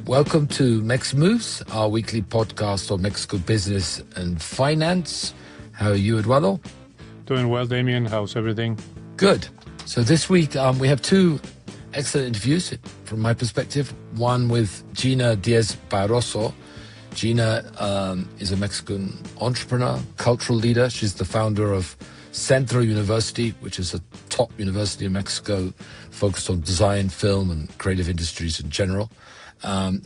Welcome to Mex Moves, our weekly podcast on Mexico business and finance. How are you, Eduardo? Doing well, Damien. How's everything? Good. So this week we have two excellent interviews from my perspective. One with Gina Diez Barroso. Gina is a Mexican entrepreneur, cultural leader. She's the founder of CENTRO University, which is a top university in Mexico focused on design, film, and creative industries in general.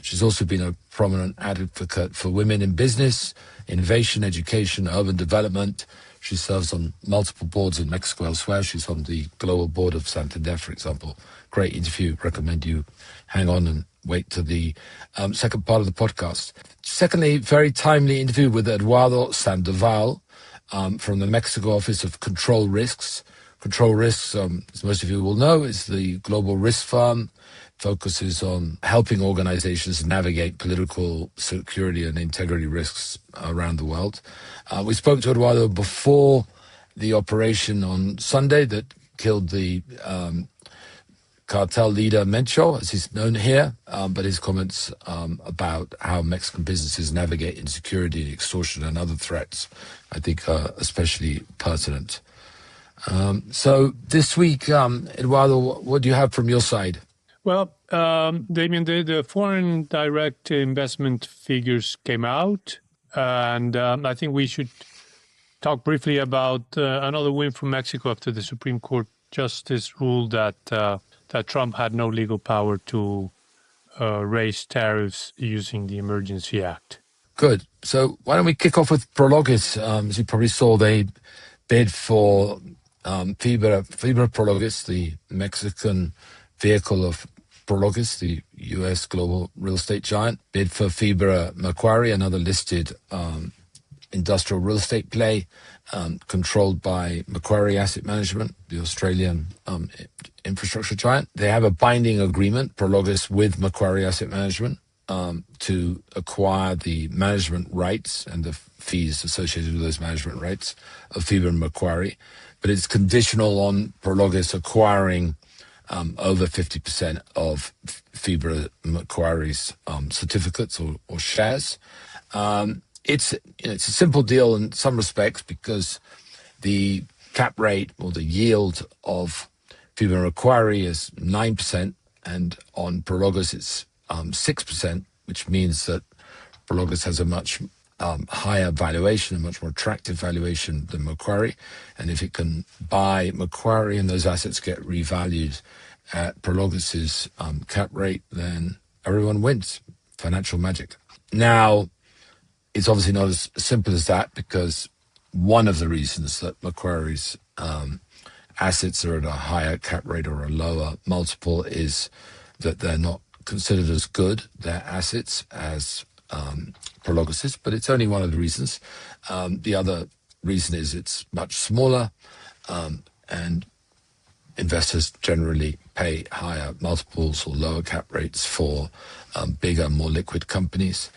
She's also been a prominent advocate for women in business, innovation, education, urban development. She serves on multiple boards in Mexico elsewhere. She's on the global board of Santander, for example. Great interview. Recommend you hang on and wait to the second part of the podcast. Secondly, very timely interview with Eduardo Sandoval from the Mexico Office of Control Risks. Control Risks, as most of you will know, is the global risk firm. Focuses on helping organizations navigate political security and integrity risks around the world. We spoke to Eduardo before the operation on Sunday that killed the Cartel leader Mencho, as he's known here, but his comments about how Mexican businesses navigate insecurity, extortion, and other threats, I think are especially pertinent. So this week, Eduardo, what do you have from your side? Well, Damien, the foreign direct investment figures came out, and I think we should talk briefly about another win from Mexico after the Supreme Court justice ruled that Trump had no legal power to raise tariffs using the Emergency Act. Good. So why don't we kick off with Prologis? As you probably saw, they bid for Fibra Prologis, the Mexican vehicle of Prologis, the U.S. global real estate giant, bid for Fibra Macquarie, another listed industrial real estate play controlled by Macquarie Asset Management, the Australian infrastructure giant. They have a binding agreement, Prologis, with Macquarie Asset Management to acquire the management rights and the fees associated with those management rights of Fibra Macquarie. But it's conditional on Prologis acquiring over 50% of Fibra Macquarie's certificates or shares. It's a simple deal in some respects because the cap rate or the yield of Fibra Macquarie is 9%, and on Prologis it's 6%, which means that Prologis has a much higher valuation, a much more attractive valuation than Macquarie. And if it can buy Macquarie and those assets get revalued at Prologis's cap rate, then everyone wins. Financial magic. Now, it's obviously not as simple as that, because one of the reasons that Macquarie's assets are at a higher cap rate or a lower multiple is that they're not considered as good, their assets, as Prologis's, but it's only one of the reasons. The other reason is it's much smaller, and investors generally pay higher multiples or lower cap rates for bigger, more liquid companies.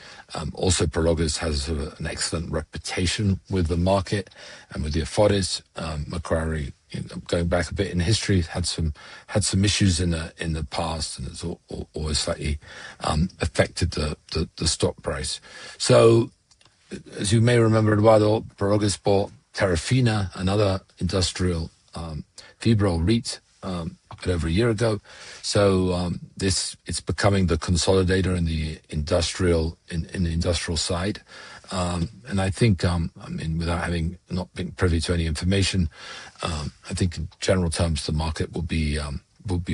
Also, Prologis has an excellent reputation with the market and with the Afores. Macquarie, going back a bit in history, had some issues in the past, and it's always slightly affected the stock price. So, as you may remember, Eduardo, Prologis bought Terrafina, another industrial Fibra REIT, a bit over a year ago. So it's becoming the consolidator in the industrial side. And I think, without having not been privy to any information, I think in general terms the market will be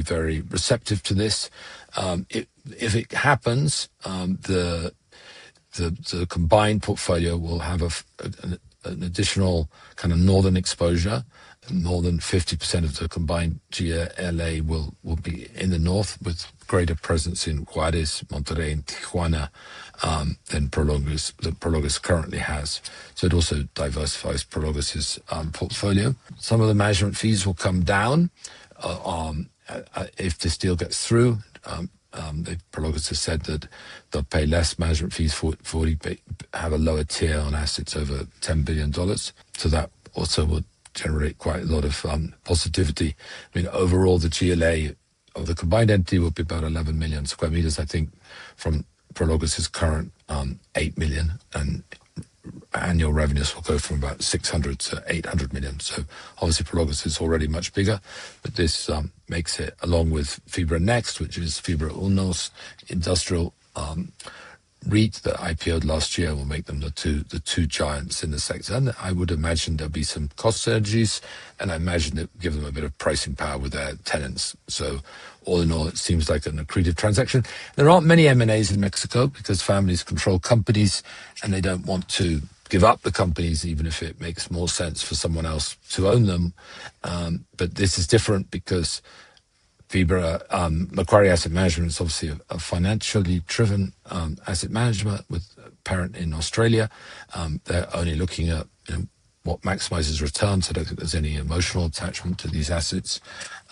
very receptive to this. If it happens, the combined portfolio will have an additional kind of northern exposure. More than 50% of the combined GLA will be in the north, with greater presence in Juarez, Monterrey, and Tijuana than Prologis currently has. So it also diversifies Prologis's portfolio. Some of the management fees will come down if this deal gets through. Prologis has said that they'll pay less management fees for have a lower tier on assets over $10 billion. So that also would generate quite a lot of positivity. I mean, overall, the GLA of the combined entity will be about 11 million square meters, I think, from Prologis' current 8 million, and annual revenues will go from about 600 to 800 million. So obviously Prologis is already much bigger, but this makes it, along with Fibra Next, which is Fibra Uno's industrial REIT that IPO'd last year, will make them the two giants in the sector. And I would imagine there'll be some cost synergies, and I imagine it will give them a bit of pricing power with their tenants. So all in all, it seems like an accretive transaction. There aren't many M&As in Mexico because families control companies and they don't want to give up the companies, even if it makes more sense for someone else to own them. But this is different because Fibra Macquarie Asset Management is obviously a financially driven asset management with a parent in Australia. They're only looking at what maximizes returns. I don't think there's any emotional attachment to these assets.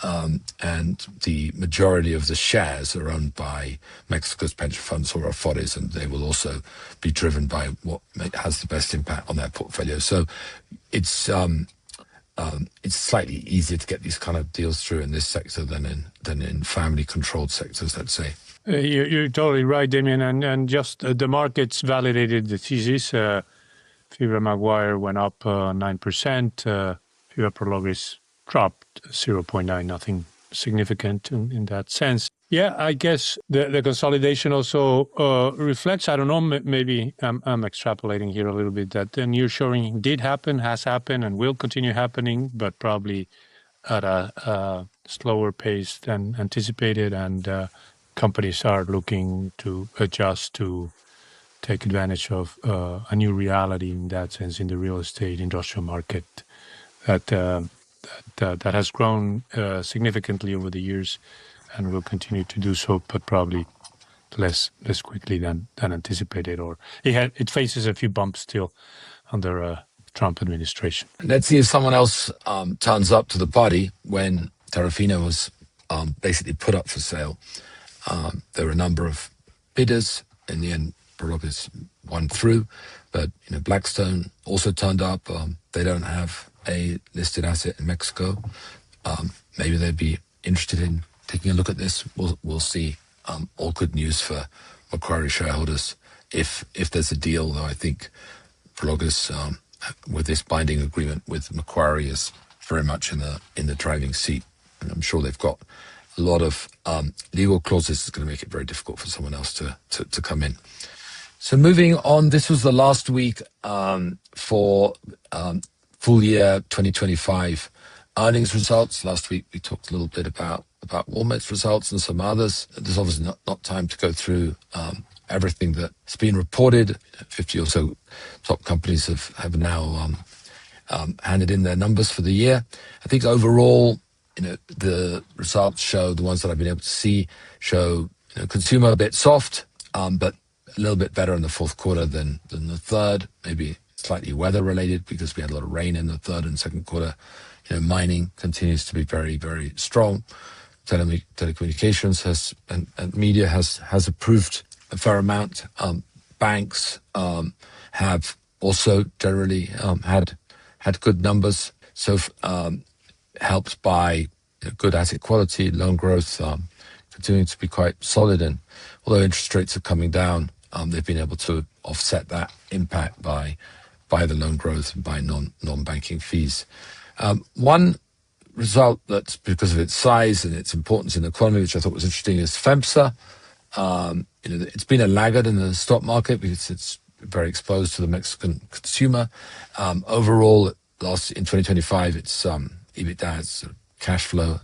And the majority of the shares are owned by Mexico's pension funds or Afores, and they will also be driven by what has the best impact on their portfolio. So it's slightly easier to get these kind of deals through in this sector than in family-controlled sectors, let's say. You're totally right, Damien, and just the markets validated the thesis. Fibra Macquarie went up 9%. Fibra Prologis dropped 0.9, nothing significant in that sense. Yeah, I guess the consolidation also reflects, I don't know, maybe I'm extrapolating here a little bit, that the nearshoring did happen, has happened, and will continue happening, but probably at a slower pace than anticipated, and companies are looking to adjust to take advantage of a new reality in that sense in the real estate industrial market that has grown significantly over the years and will continue to do so, but probably less quickly than anticipated. Or it faces a few bumps still under Trump administration. Let's see if someone else turns up to the party. When Terrafina was basically put up for sale, there were a number of bidders. In the end, Prologis won through, but Blackstone also turned up. They don't have a listed asset in Mexico. Maybe they'd be interested in taking a look at this. We'll see. All good news for Macquarie shareholders if there's a deal. Though I think Prologis, with this binding agreement with Macquarie, is very much in the driving seat, and I'm sure they've got a lot of legal clauses that's going to make it very difficult for someone else to come in. So moving on, this was the last week for full year 2025 earnings results. Last week we talked a little bit about Walmart's results and some others. There's obviously not time to go through everything that's been reported. 50 or so top companies have now handed in their numbers for the year. I think overall, the results show, the ones that I've been able to see, show consumer a bit soft, but a little bit better in the fourth quarter than the third. Maybe slightly weather related because we had a lot of rain in the third and second quarter. Mining continues to be very, very strong. Telecommunications and media has improved a fair amount. Banks have also generally had good numbers. So helped by good asset quality, loan growth continuing to be quite solid. And although interest rates are coming down, they've been able to offset that impact by the loan growth and by non-banking fees. One result that's because of its size and its importance in the economy, which I thought was interesting, is FEMSA. It's been a laggard in the stock market because it's very exposed to the Mexican consumer. Overall, in 2025, its EBITDA, its cash flow,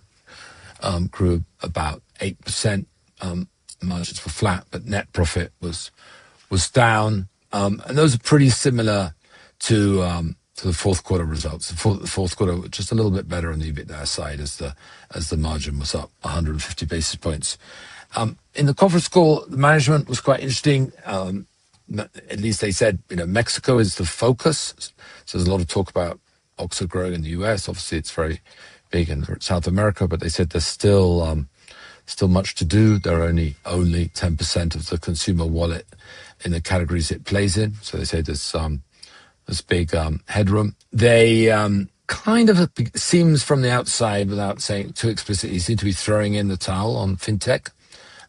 grew about 8%. Margins were flat, but net profit was down. And those are pretty similar to the fourth quarter results. The fourth quarter just a little bit better on the EBITDA side as the margin was up 150 basis points. In the conference call, the management was quite interesting. At least they said, Mexico is the focus. So there's a lot of talk about OXXO growing in the US. Obviously, it's very big in South America, but they said there's still much to do. There are only 10% of the consumer wallet in the categories it plays in. So they say there's big headroom. They kind of seems from the outside, without saying too explicitly, seem to be throwing in the towel on fintech.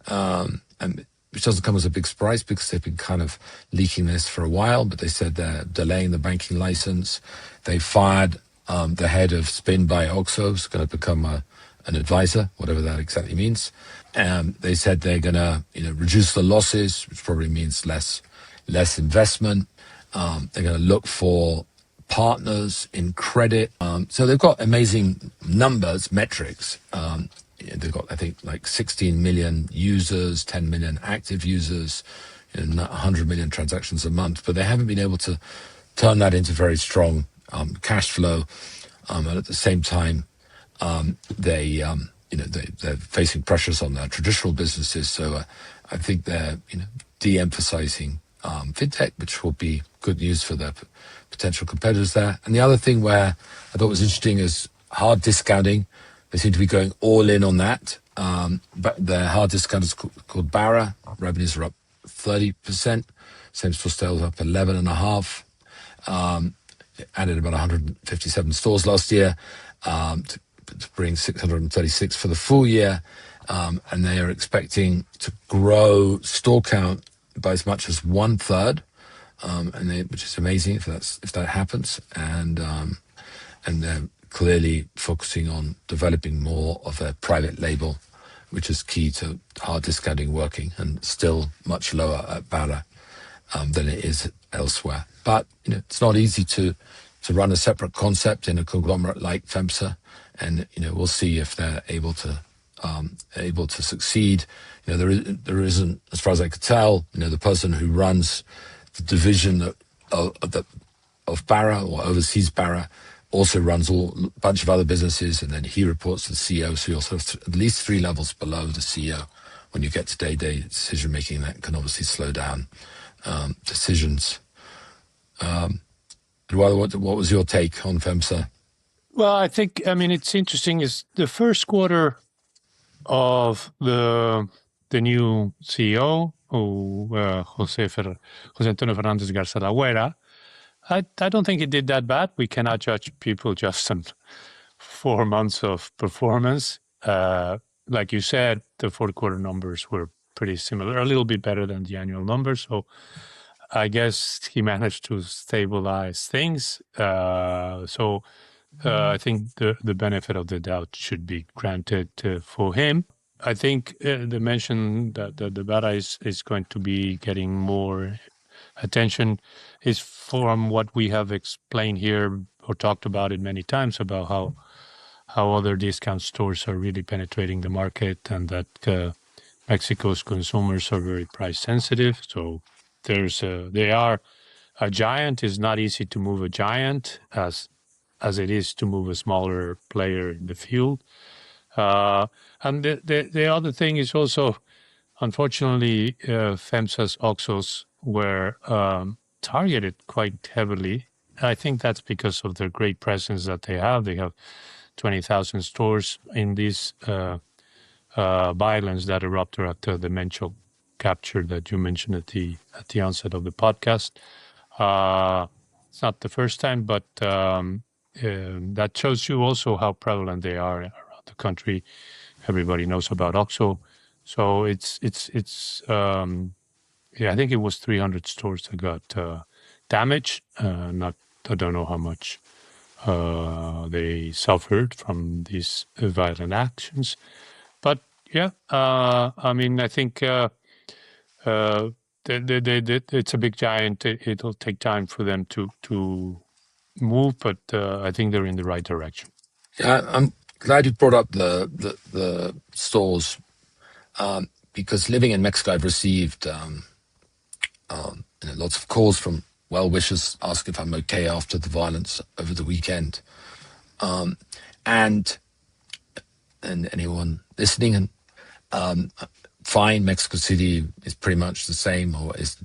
And which doesn't come as a big surprise because they've been kind of leaking this for a while, but they said they're delaying the banking license. They fired the head of Spin by Oxo, who's going to become an advisor, whatever that exactly means. They said they're going to reduce the losses, which probably means less investment. They're going to look for partners in credit. So they've got amazing numbers, metrics. They've got, I think, like 16 million users, 10 million active users, 100 million transactions a month, but they haven't been able to turn that into very strong cash flow. And at the same time, they're facing pressures on their traditional businesses. So I think they're de-emphasizing fintech, which will be good news for their potential competitors there. And the other thing where I thought was interesting is hard discounting. They seem to be going all in on that. But their hard discount is called Barra. Revenues are up 30%. Same-store sales up 11.5%. Added about 157 stores last year to bring 636 for the full year. And they are expecting to grow store count by as much as 1/3, which is amazing if that happens. And they're clearly focusing on developing more of their private label, which is key to hard discounting working, and still much lower at Barra than it is elsewhere. But it's not easy to run a separate concept in a conglomerate like FEMSA, and we'll see if they're able to succeed. There isn't, as far as I could tell, the person who runs the division of Barra or oversees Barra also runs a bunch of other businesses, and then he reports to the CEO. So you also have at least 3 levels below the CEO. When you get to day-to-day decision making, that can obviously slow down decisions. Eduardo, what was your take on FEMSA? Well, I think, it's interesting is the first quarter of the new CEO, Jose Antonio Fernandez Garza Lagüera. I don't think he did that bad. We cannot judge people just on 4 months of performance. Like you said, the fourth quarter numbers were pretty similar, a little bit better than the annual numbers. So I guess he managed to stabilize things. I think the benefit of the doubt should be granted for him. I think the mention that the Barra is going to be getting more attention is from what we have explained here or talked about it many times about how other discount stores are really penetrating the market, and that Mexico's consumers are very price sensitive. So they are a giant. It's not easy to move a giant as it is to move a smaller player in the field. And the other thing is also, unfortunately, FEMSA's OXXOs were targeted quite heavily. I think that's because of their great presence that they have. They have 20,000 stores in these violence that erupted after the mental capture that you mentioned at the onset of the podcast. It's not the first time, but that shows you also how prevalent they are around the country. Everybody knows about OXXO. So it's I think it was 300 stores that got damaged. I don't know how much they suffered from these violent actions. But yeah, I think it's a big giant. It'll take time for them to move, but I think they're in the right direction. Yeah, I'm glad you brought up the stores because living in Mexico, I've received lots of calls from well-wishers asking if I'm okay after the violence over the weekend, and anyone listening, and fine. Mexico City is pretty much the same, or is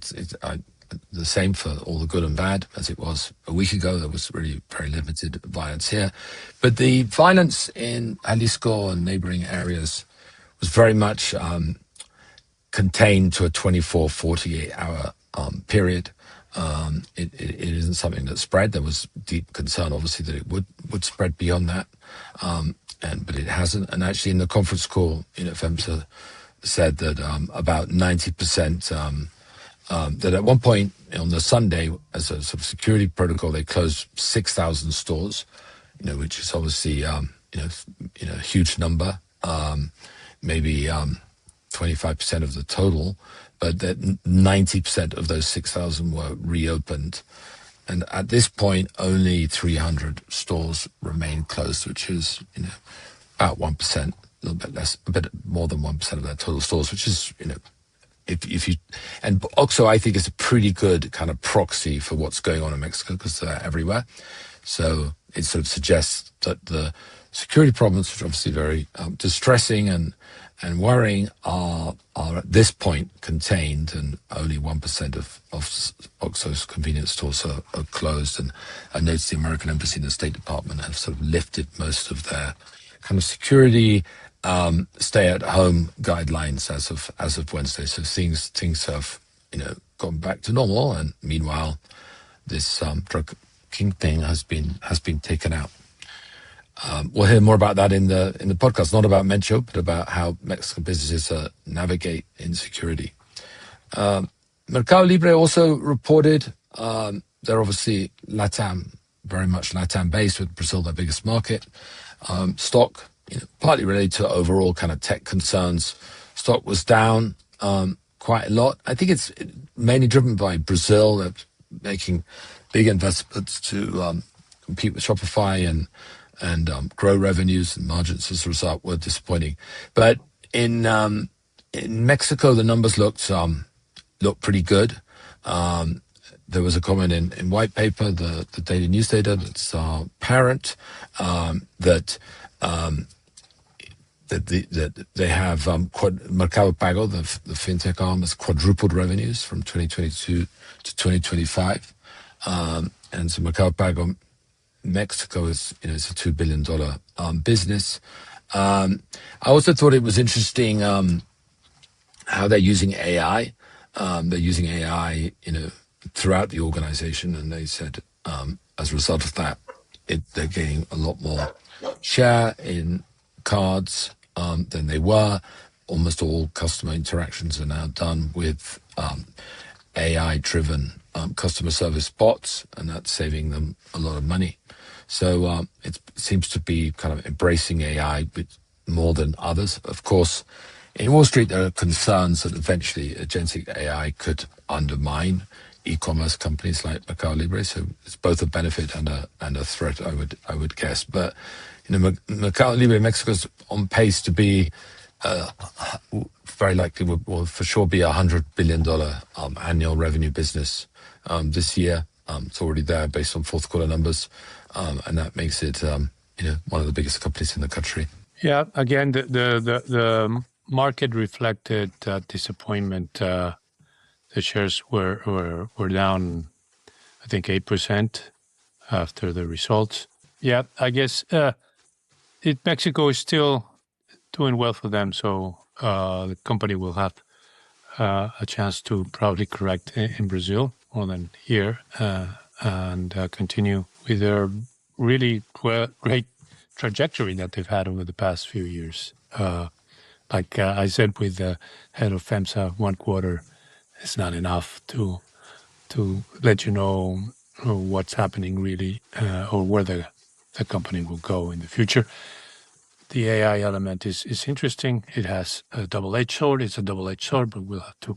the same for all the good and bad as it was a week ago. There was really very limited violence here, but the violence in Jalisco and neighboring areas was very much contained to a 24, 48-hour period. It isn't something that spread. There was deep concern, obviously, that it would spread beyond that, but it hasn't. And actually, in the conference call, FEMSA, said that about 90%, that at one point on the Sunday, as a sort of security protocol, they closed 6,000 stores, which is obviously, a huge number, maybe 25% of the total, but that 90% of those 6,000 were reopened. And at this point, only 300 stores remain closed, which is, about 1%, a little bit less, a bit more than 1% of their total stores, which is, if you, and also I think it's a pretty good kind of proxy for what's going on in Mexico because they're everywhere. So it sort of suggests that the security problems, which are obviously very distressing and worrying, are at this point contained, and only 1% of Oxxo's convenience stores are closed. And I noticed the American Embassy and the State Department have sort of lifted most of their kind of security stay-at-home guidelines as of Wednesday. So things have gone back to normal, and meanwhile, this drug kingpin has been taken out. We'll hear more about that in the podcast, not about Mencho, but about how Mexican businesses navigate insecurity. Mercado Libre also reported they're obviously very much LATAM based, with Brazil their biggest market. Stock, partly related to overall kind of tech concerns. Stock was down quite a lot. I think it's mainly driven by Brazil. They're making big investments to compete with Shopify and grow revenues, and margins as a result were disappointing. But in Mexico, the numbers looked pretty good. There was a comment in White Paper, the daily news data that's our parent, that they have Mercado Pago, the fintech arm, has quadrupled revenues from 2022 to 2025, and so Mercado Pago Mexico is a $2 billion business. I also thought it was interesting how they're using AI. They're using AI, throughout the organization, and they said as a result of that, they're gaining a lot more share in cards than they were. Almost all customer interactions are now done with AI-driven customer service bots, and that's saving them a lot of money. So it seems to be kind of embracing AI more than others. Of course, in Wall Street, there are concerns that eventually agentic AI could undermine e-commerce companies like Mercado Libre. So it's both a benefit and a threat, I would guess. But Mercado Libre Mexico is on pace to be very likely will for sure be $100 billion annual revenue business this year. It's already there based on fourth quarter numbers, and that makes it one of the biggest companies in the country. Yeah, again, the market reflected disappointment. The shares were down, I think, 8% after the results. Yeah, I guess Mexico is still doing well for them, so the company will have a chance to probably correct in Brazil more than here, and continue with their really great trajectory that they've had over the past few years. Like I said with the head of FEMSA, 1 quarter is not enough to let you know what's happening really, or where the company will go in the future. The AI element is interesting. It has a double-edged sword. It's a double-edged sword, but we'll have to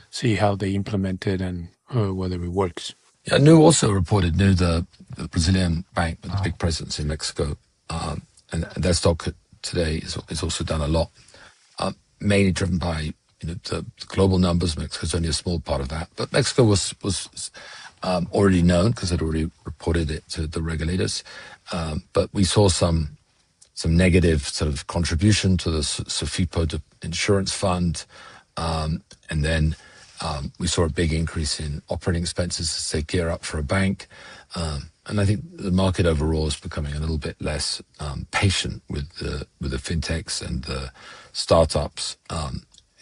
see how they implement it and whether it works. Yeah, Nu also reported, the Brazilian bank with a big presence in Mexico, and their stock today is also down a lot, mainly driven by the global numbers. Mexico's only a small part of that, but Mexico was already known because they'd already reported it to the regulators. But we saw some negative sort of contribution to the Sofipo insurance fund, and then we saw a big increase in operating expenses as they gear up for a bank. And I think the market overall is becoming a little bit less patient with the fintechs and the startups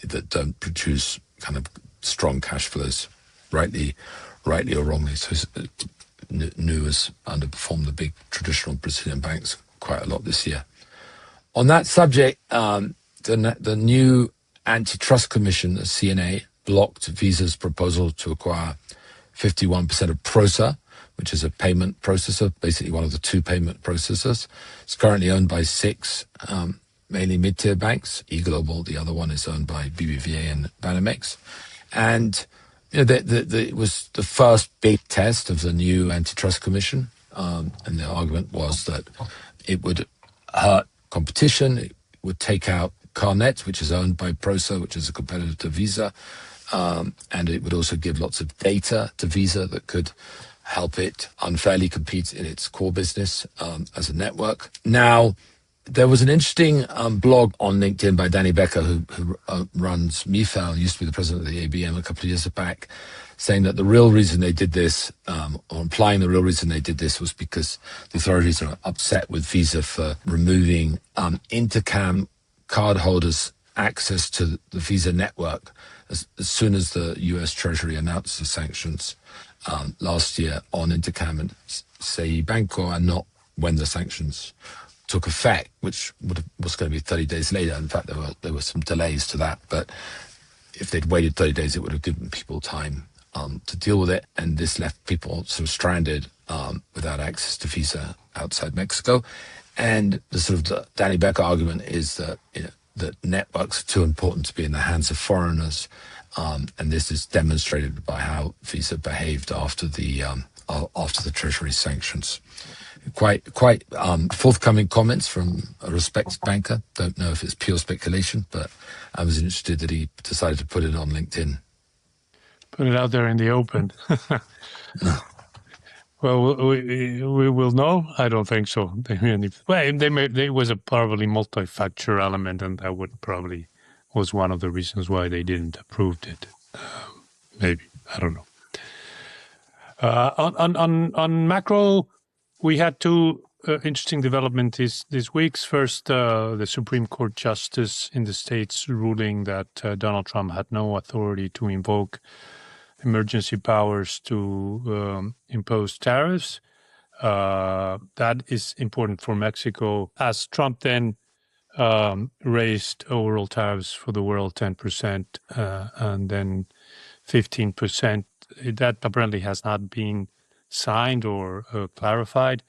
that don't produce kind of strong cash flows, rightly or wrongly. So Nu has underperformed the big traditional Brazilian banks quite a lot this year. On that subject, the new Antitrust Commission, the CNA, blocked Visa's proposal to acquire 51% of Prosa, which is a payment processor, basically one of the two payment processors. It's currently owned by six, mainly mid-tier banks. eGlobal, the other one, is owned by BBVA and Banamex. And it was the first big test of the new Antitrust Commission. And the argument was that it would hurt competition. It would take out Carnet, which is owned by Prosa, which is a competitor to Visa. And it would also give lots of data to Visa that could help it unfairly compete in its core business as a network. Now, there was an interesting blog on LinkedIn by Danny Becker, who runs MIFAL, used to be the president of the ABM a couple of years back, saying that the real reason they did this, or implying the real reason they did this, was because the authorities are upset with Visa for removing Intercam cardholders' access to the Visa network as soon as the U.S. Treasury announced the sanctions last year on Intercam and Sei Banco, and not when the sanctions took effect, which was going to be 30 days later. In fact, there were some delays to that, but if they'd waited 30 days, it would have given people time to deal with it, and this left people sort of stranded without access to Visa outside Mexico. And the Danny Becker argument is that that networks are too important to be in the hands of foreigners, and this is demonstrated by how Visa behaved after the Treasury sanctions. Quite forthcoming comments from a respected banker. Don't know if it's pure speculation, but I was interested that he decided to put it on LinkedIn. Put it out there in the open. Well, we will know. I don't think so. There was a probably multi-factor element, and that probably was one of the reasons why they didn't approve it. Maybe, I don't know. On macro, we had two interesting developments this week. First, the Supreme Court Justice in the States ruling that Donald Trump had no authority to invoke emergency powers to impose tariffs. That is important for Mexico, as Trump then raised overall tariffs for the world 10% and then 15%. That apparently has not been signed or clarified.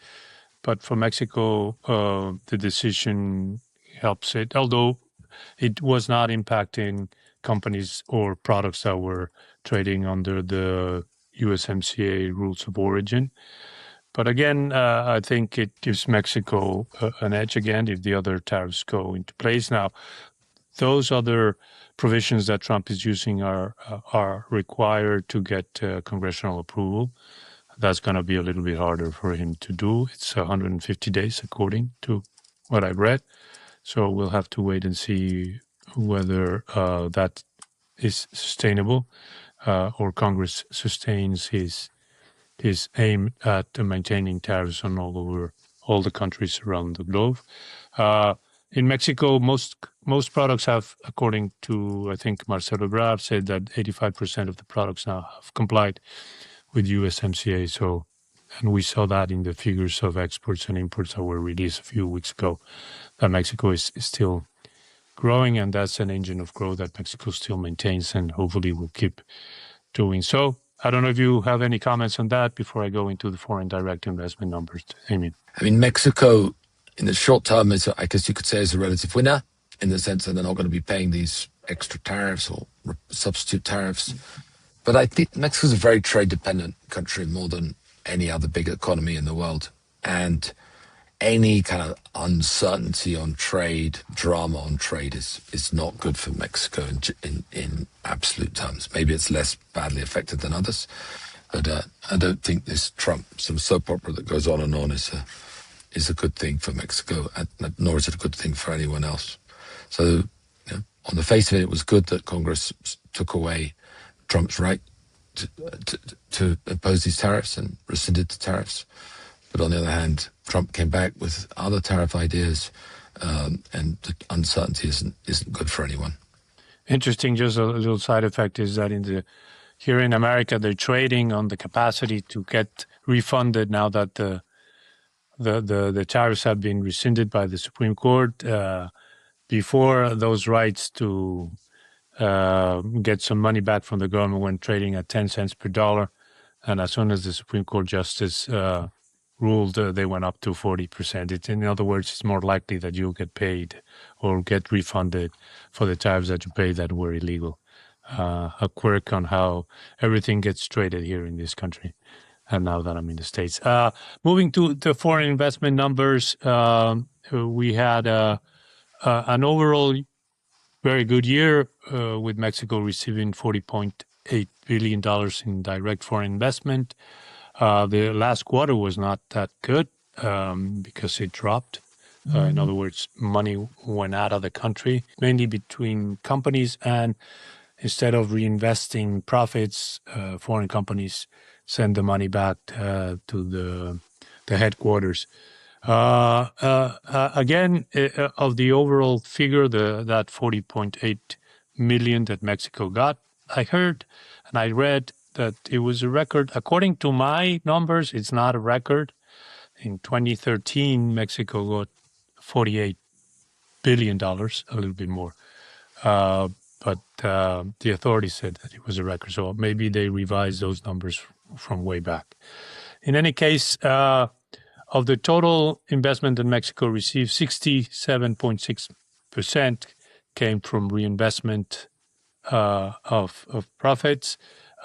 But for Mexico, the decision helps it, although it was not impacting companies or products that were trading under the USMCA rules of origin. But again, I think it gives Mexico an edge again if the other tariffs go into place. Now, those other provisions that Trump is using are required to get congressional approval. That's going to be a little bit harder for him to do. It's 150 days, according to what I've read. So we'll have to wait and see whether that is sustainable or Congress sustains his aim at maintaining tariffs on all the countries around the globe. In Mexico, most products have, according to, I think, Marcelo Ebrard said that 85% of the products now have complied with USMCA. So, and we saw that in the figures of exports and imports that were released a few weeks ago, that Mexico is still growing, and that's an engine of growth that Mexico still maintains and hopefully will keep doing so. I don't know if you have any comments on that before I go into the foreign direct investment numbers, Amy. I mean, Mexico, in the short term, I guess you could say, is a relative winner in the sense that they're not going to be paying these extra tariffs or substitute tariffs. But I think Mexico is a very trade-dependent country, more than any other big economy in the world. And any kind of uncertainty on trade, drama on trade is not good for Mexico in absolute terms. Maybe it's less badly affected than others, but I don't think this Trump sort of soap opera that goes on and on is a good thing for Mexico, nor is it a good thing for anyone else. So, on the face of it, it was good that Congress took away Trump's right to impose these tariffs and rescinded the tariffs. But on the other hand, Trump came back with other tariff ideas, and the uncertainty isn't good for anyone. Interesting. Just a little side effect is that here in America, they're trading on the capacity to get refunded now that the tariffs have been rescinded by the Supreme Court. Before, those rights to get some money back from the government when trading at 10 cents per dollar. And as soon as the Supreme Court justice ruled, they went up to 40%. In other words, it's more likely that you'll get paid or get refunded for the tariffs that you paid that were illegal. A quirk on how everything gets traded here in this country. And now that I'm in the States. Moving to the foreign investment numbers, we had an overall very good year with Mexico receiving $40.8 billion in direct foreign investment. The last quarter was not that good because it dropped. In other words, money went out of the country, mainly between companies, and instead of reinvesting profits, foreign companies send the money back to the headquarters. Again, of the overall figure, that 40.8 million that Mexico got, I heard and I read that it was a record. According to my numbers, it's not a record. In 2013, Mexico got $48 billion, a little bit more. But the authorities said that it was a record. So maybe they revised those numbers from way back. In any case, of the total investment that Mexico received, 67.6% came from reinvestment of profits.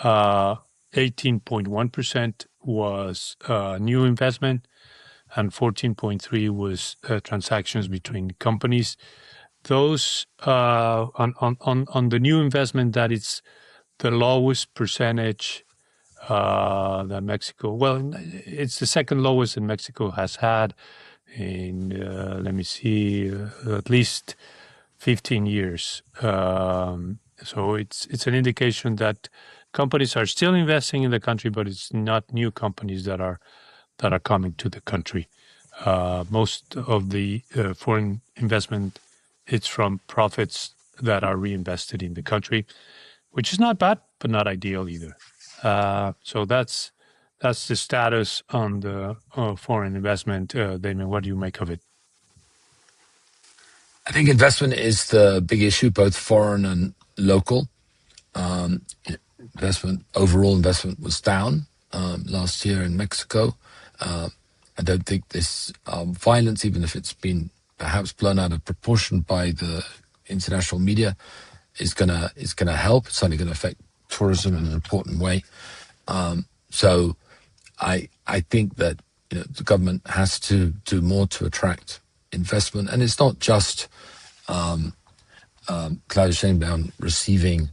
18.1% was new investment, and 14.3% was transactions between companies. Those on the new investment, that is the lowest percentage that Mexico, well, it's the second lowest that Mexico has had in, let me see, at least 15 years. So it's an indication that companies are still investing in the country, but it's not new companies that are coming to the country. Most of the foreign investment, it's from profits that are reinvested in the country, which is not bad, but not ideal either. So that's the status on the foreign investment. Damien, what do you make of it? I think investment is the big issue, both foreign and local. Overall investment was down last year in Mexico. I don't think this violence, even if it's been perhaps blown out of proportion by the international media, is gonna help. It's certainly gonna affect tourism in an important way. So I think that the government has to do more to attract investment, and it's not just Claudia Sheinbaum receiving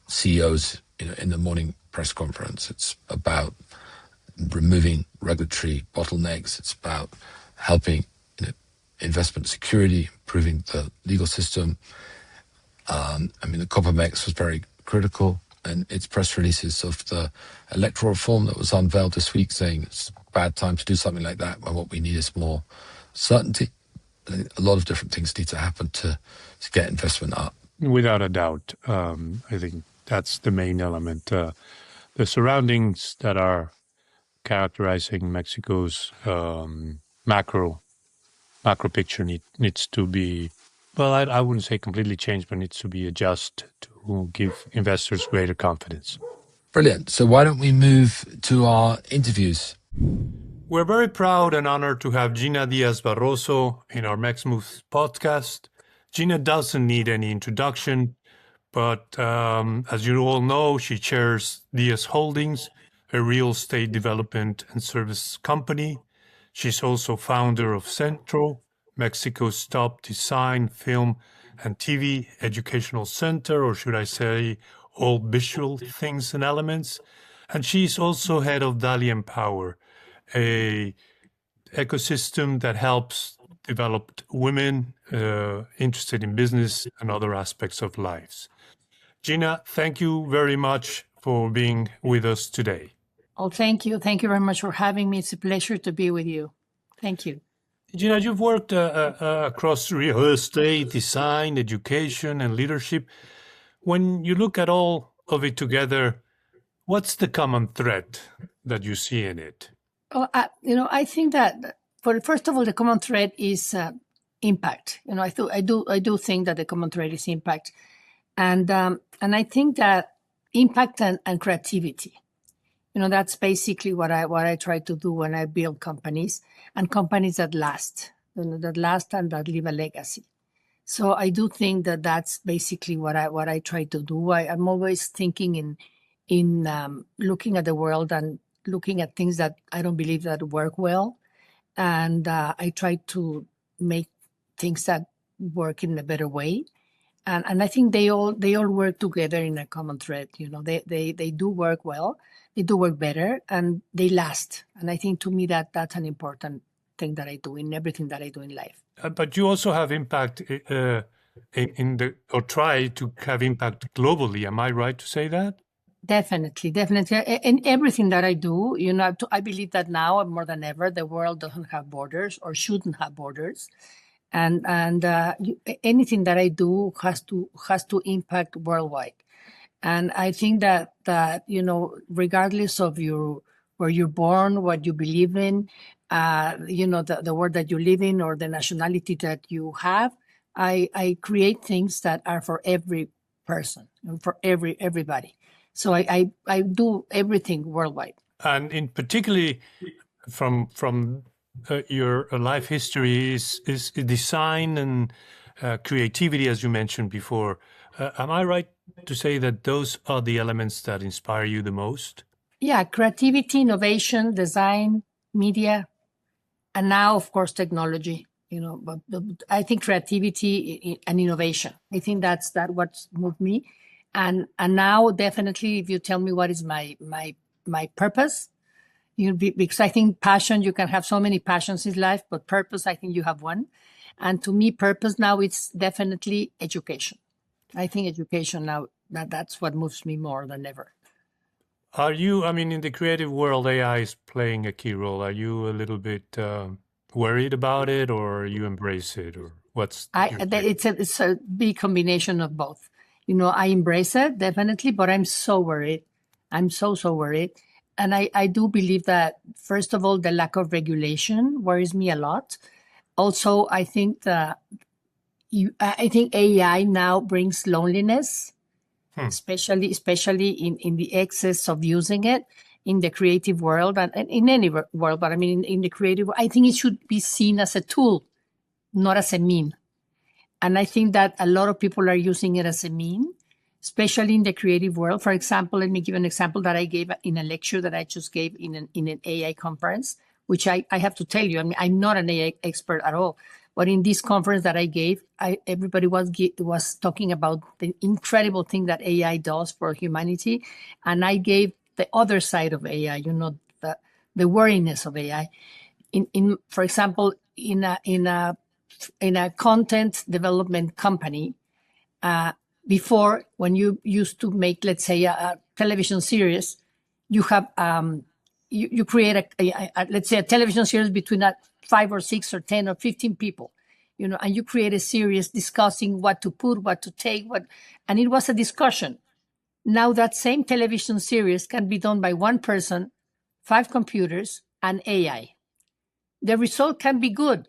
CEOs in the morning press conference. It's about removing regulatory bottlenecks. It's about helping investment security, improving the legal system. The Copamex was very critical, and its press releases of the electoral reform that was unveiled this week, saying it's a bad time to do something like that, when what we need is more certainty. I think a lot of different things need to happen to get investment up. Without a doubt. I think that's the main element. The surroundings that are characterizing Mexico's macro picture needs to be, well, I wouldn't say completely changed, but needs to be adjusted to give investors greater confidence. Brilliant. So why don't we move to our interviews? We're very proud and honored to have Gina Diez Barroso in our Mex Moves podcast. Gina doesn't need any introduction, but as you all know, she chairs Diez Holdings, a real estate development and service company. She's also founder of CENTRO, Mexico's top design, film, and TV educational center, or should I say, all visual things and elements. And she's also head of Dali Empower, a ecosystem that helps developed women interested in business and other aspects of lives. Gina, thank you very much for being with us today. Oh, thank you. Thank you very much for having me. It's a pleasure to be with you. Thank you. Gina, you've worked across real estate, design, education, and leadership. When you look at all of it together, what's the common thread that you see in it? Oh, I think that first of all, the common thread is impact. I do think that the common thread is impact. And I think that impact and creativity, that's basically what I try to do when I build companies, and companies that last, that last and that leave a legacy. So I do think that that's basically what I try to do. I'm always thinking in looking at the world and looking at things that I don't believe that work well, and I try to make things that work in a better way. And I think they all work together in a common thread. They do work well, they do work better, and they last. And I think to me that's an important thing that I do in everything that I do in life. But you also have impact or try to have impact globally. Am I right to say that? Definitely. In everything that I do, I believe that now more than ever, the world doesn't have borders or shouldn't have borders. And anything that I do has to impact worldwide. And I think that regardless of where you're born, what you believe in, the world that you live in, or the nationality that you have, I create things that are for every person and for everybody. So I do everything worldwide. And in particularly from your life history is design and creativity, as you mentioned before. Am I right to say that those are the elements that inspire you the most? Yeah, creativity, innovation, design, media, and now, of course, technology. But I think creativity and innovation. I think that's what's moved me, and now definitely, if you tell me what is my purpose, because I think passion, you can have so many passions in life, but purpose, I think you have one. And to me, purpose now, it's definitely education. I think education now, that's what moves me more than ever. Are you, in the creative world, AI is playing a key role. Are you a little bit worried about it, or you embrace it, or what's it's a big combination of both. I embrace it, definitely, but I'm so worried. I'm so worried. And I do believe that, first of all, the lack of regulation worries me a lot. Also, I think AI now brings loneliness, especially in the excess of using it in the creative world and in any world. But in the creative, I think it should be seen as a tool, not as a mean. And I think that a lot of people are using it as a mean, especially in the creative world. For example, let me give an example that I gave in a lecture that I just gave in an AI conference, which I have to tell you, I'm not an AI expert at all. But in this conference that I gave, everybody was talking about the incredible thing that AI does for humanity. And I gave the other side of AI, the worriness of AI. For example, in a content development company, before, when you used to make, let's say, a television series, you have you create let's say a television series between 5 or 6 or 10 or 15 people, and you create a series discussing what to put, what to take, and it was a discussion. Now that same television series can be done by one person, 5 computers, and AI. The result can be good,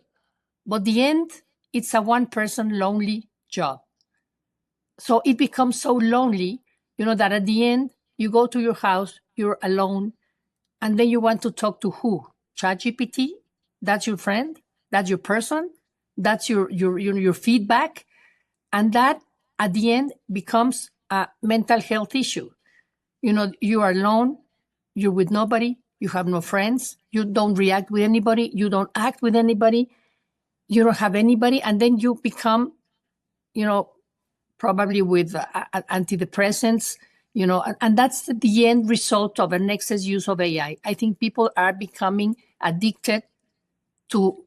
but the end, it's a one-person lonely job. So it becomes so lonely, that at the end, you go to your house, you're alone, and then you want to talk to who? ChatGPT? That's your friend? That's your person? That's your feedback? And that, at the end, becomes a mental health issue. You are alone, you're with nobody, you have no friends, you don't react with anybody, you don't act with anybody, you don't have anybody, and then you become, probably with antidepressants, and that's the end result of an excess use of AI. I think people are becoming addicted to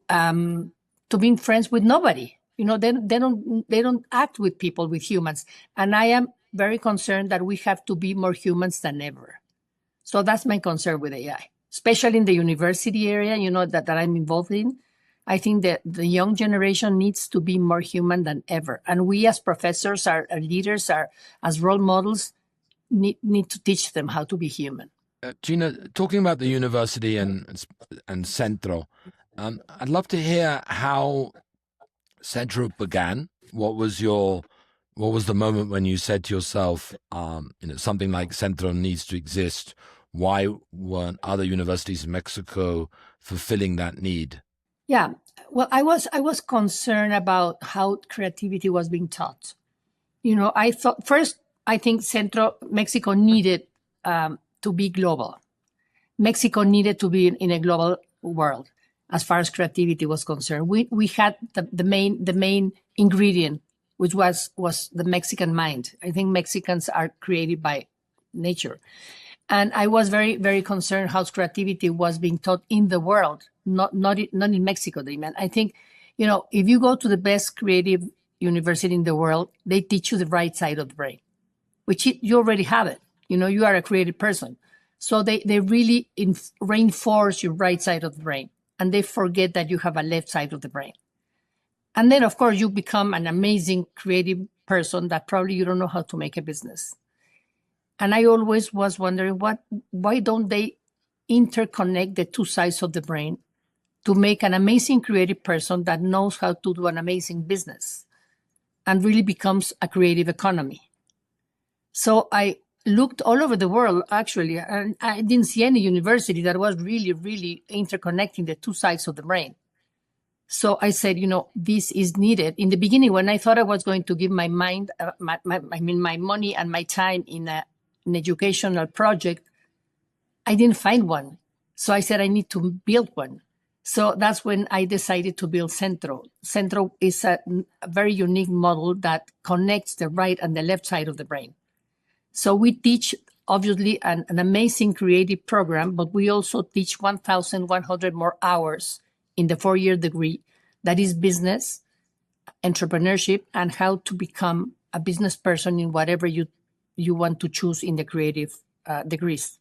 being friends with nobody. They don't act with people, with humans. And I am very concerned that we have to be more humans than ever. So that's my concern with AI, especially in the university area, that I'm involved in. I think that the young generation needs to be more human than ever. And we as professors, our leaders, as role models, need to teach them how to be human. Gina, talking about the university and Centro, I'd love to hear how Centro began. What was your what was the moment when you said to yourself, something like Centro needs to exist? Why weren't other universities in Mexico fulfilling that need? Yeah, well, I was concerned about how creativity was being taught. I thought first, I think Mexico needed to be global. Mexico needed to be in a global world as far as creativity was concerned. We had the main ingredient, which was the Mexican mind. I think Mexicans are creative by nature. And I was very, very concerned how creativity was being taught in the world, not in Mexico, Damien. I think, if you go to the best creative university in the world, they teach you the right side of the brain, which you already have it. You are a creative person. So they really reinforce your right side of the brain, and they forget that you have a left side of the brain. And then, of course, you become an amazing creative person that probably you don't know how to make a business. And I always was wondering, why don't they interconnect the two sides of the brain to make an amazing creative person that knows how to do an amazing business and really becomes a creative economy? So I looked all over the world, actually, and I didn't see any university that was really, really interconnecting the two sides of the brain. So I said, this is needed. In the beginning, when I thought I was going to give my mind, my money and my time in an educational project, I didn't find one. So I said, I need to build one. So that's when I decided to build Centro. Centro is a very unique model that connects the right and the left side of the brain. So we teach, obviously, an amazing creative program, but we also teach 1,100 more hours in the 4-year degree that is business, entrepreneurship, and how to become a business person in whatever you want to choose in the creative degrees.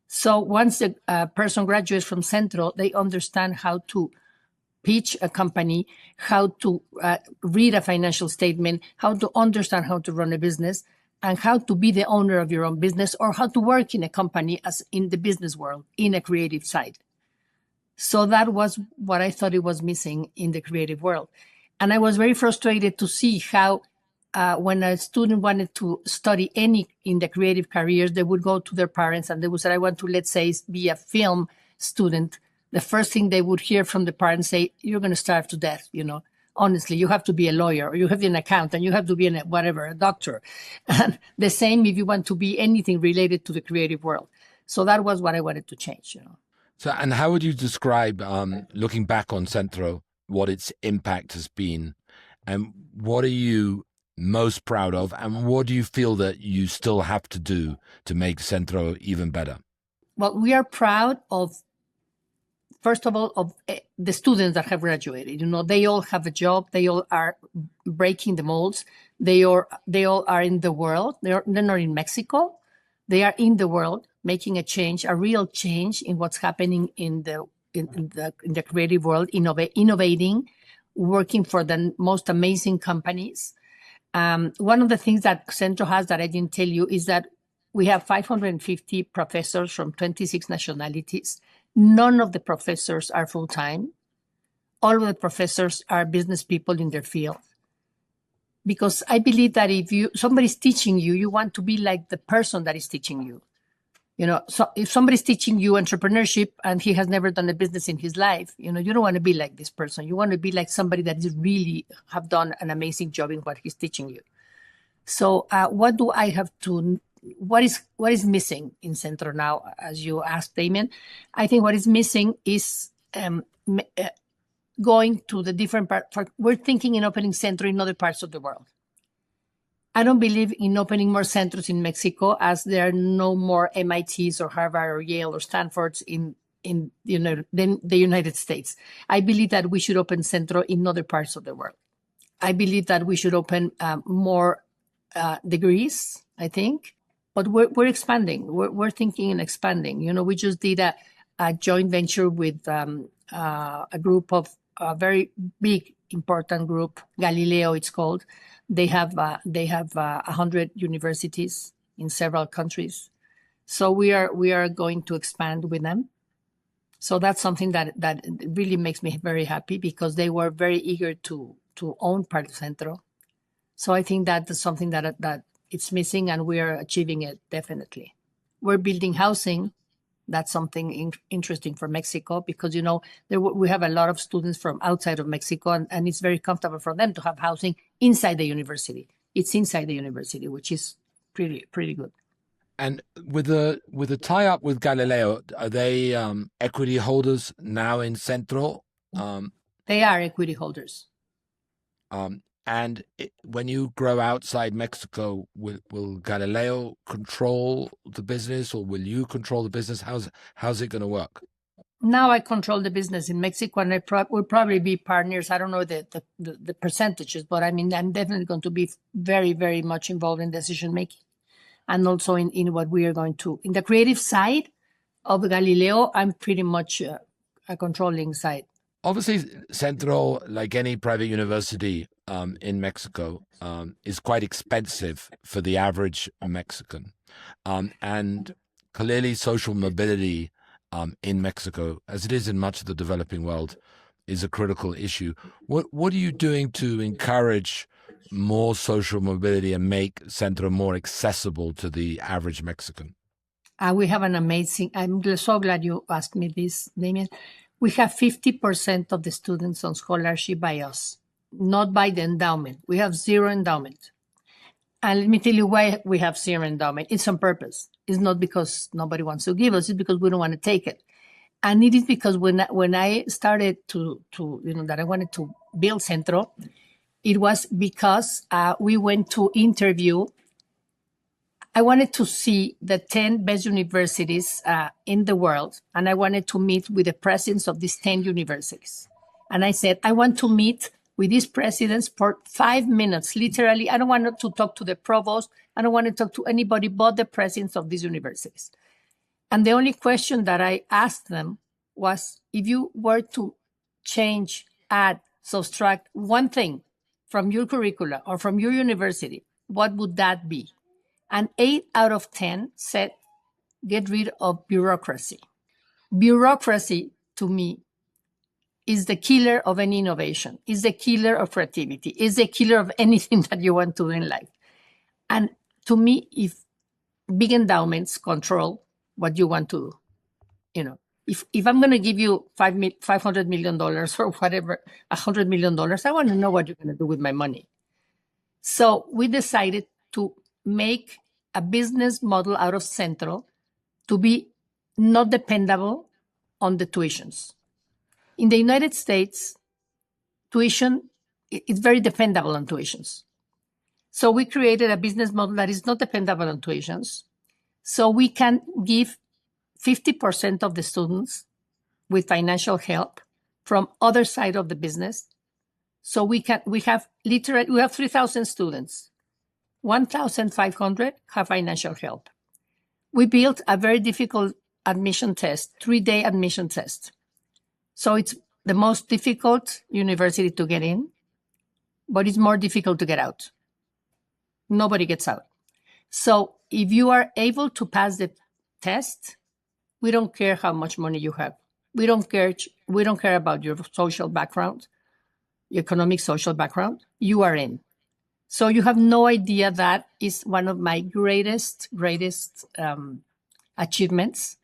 So once a person graduates from Centro, they understand how to pitch a company, how to read a financial statement, how to understand how to run a business, and how to be the owner of your own business, or how to work in a company as in the business world, in a creative side. So that was what I thought it was missing in the creative world. And I was very frustrated to see how when a student wanted to study any in the creative careers, they would go to their parents and they would say, I want to, let's say, be a film student. The first thing they would hear from the parents say, you're going to starve to death, Honestly, you have to be a lawyer, or you have to be an accountant, you have to be a doctor. And the same if you want to be anything related to the creative world. So that was what I wanted to change, So, and how would you describe, looking back on Centro, what its impact has been, and what are you most proud of, and what do you feel that you still have to do to make Centro even better? Well, we are proud of, first of all, of the students that have graduated. They all have a job. They all are breaking the molds. They all are in the world. They're not in Mexico. They are in the world, making a change, a real change in what's happening in the creative world, innovating, working for the most amazing companies. One of the things that Centro has that I didn't tell you is that we have 550 professors from 26 nationalities. None of the professors are full-time. All of the professors are business people in their field. Because I believe that if somebody's teaching you, you want to be like the person that is teaching you. So if somebody's teaching you entrepreneurship and he has never done a business in his life, you don't want to be like this person. You want to be like somebody that is really have done an amazing job in what he's teaching you. So what do I have to, what is missing in Centro now, as you asked, Damien? I think what is missing is going to the different parts. We're thinking in opening Centro in other parts of the world. I don't believe in opening more centros in Mexico, as there are no more MITs or Harvard or Yale or Stanfords in the United States. I believe that we should open centro in other parts of the world. I believe that we should open more degrees, I think, but we're expanding. We're thinking in expanding. We just did a joint venture with a group of a very big, important group, Galileo it's called. They have 100 universities in several countries. So we are going to expand with them. So that's something that really makes me very happy, because they were very eager to own part of Centro. So I think that is something that it's missing, and we are achieving it definitely. We're building housing. That's something interesting for Mexico because, we have a lot of students from outside of Mexico, and it's very comfortable for them to have housing inside the university. It's inside the university, which is pretty good. And with the tie-up with Galileo, are they equity holders now in Centro? They are equity holders. And when you grow outside Mexico, will Galileo control the business, or will you control the business? How's it going to work? Now I control the business in Mexico, and we'll probably be partners. I don't know the percentages, but I mean, I'm definitely going to be very, very much involved in decision making, and also in what we are going to. In the creative side of Galileo, I'm pretty much a controlling side. Obviously, Centro, like any private university in Mexico, is quite expensive for the average Mexican. And clearly social mobility in Mexico, as it is in much of the developing world, is a critical issue. What are you doing to encourage more social mobility and make Centro more accessible to the average Mexican? We have an amazing, I'm so glad you asked me this, Damien. We have 50% of the students on scholarship by us, not by the endowment. We have zero endowment. And let me tell you why we have zero endowment. It's on purpose. It's not because nobody wants to give us. It's because we don't want to take it. And it is because when I started that I wanted to build Centro, it was because we went to interview. I wanted to see the 10 best universities in the world, and I wanted to meet with the presidents of these 10 universities. And I said, I want to meet with these presidents for 5 minutes, literally. I don't want to talk to the provost. I don't want to talk to anybody but the presidents of these universities. And the only question that I asked them was, if you were to change, add, subtract one thing from your curricula or from your university, what would that be? And 8 out of 10 said, get rid of bureaucracy. Bureaucracy, to me, is the killer of any innovation, is the killer of creativity, is the killer of anything that you want to do in life. And to me, if big endowments control what you want to do, if I'm going to give you $500 million or whatever, $100 million, I want to know what you're going to do with my money. So we decided to make a business model out of Centro to be not dependable on the tuitions. In the United States, tuition is very dependable on tuitions. So we created a business model that is not dependable on tuitions. So we can give 50% of the students with financial help from other side of the business. So we have 3,000 students. 1,500 have financial help. We built a very difficult admission test, 3-day admission test. So it's the most difficult university to get in, but it's more difficult to get out. Nobody gets out. So if you are able to pass the test, we don't care how much money you have. We don't care about your social background, your economic social background. You are in. So you have no idea, that is one of my greatest achievements,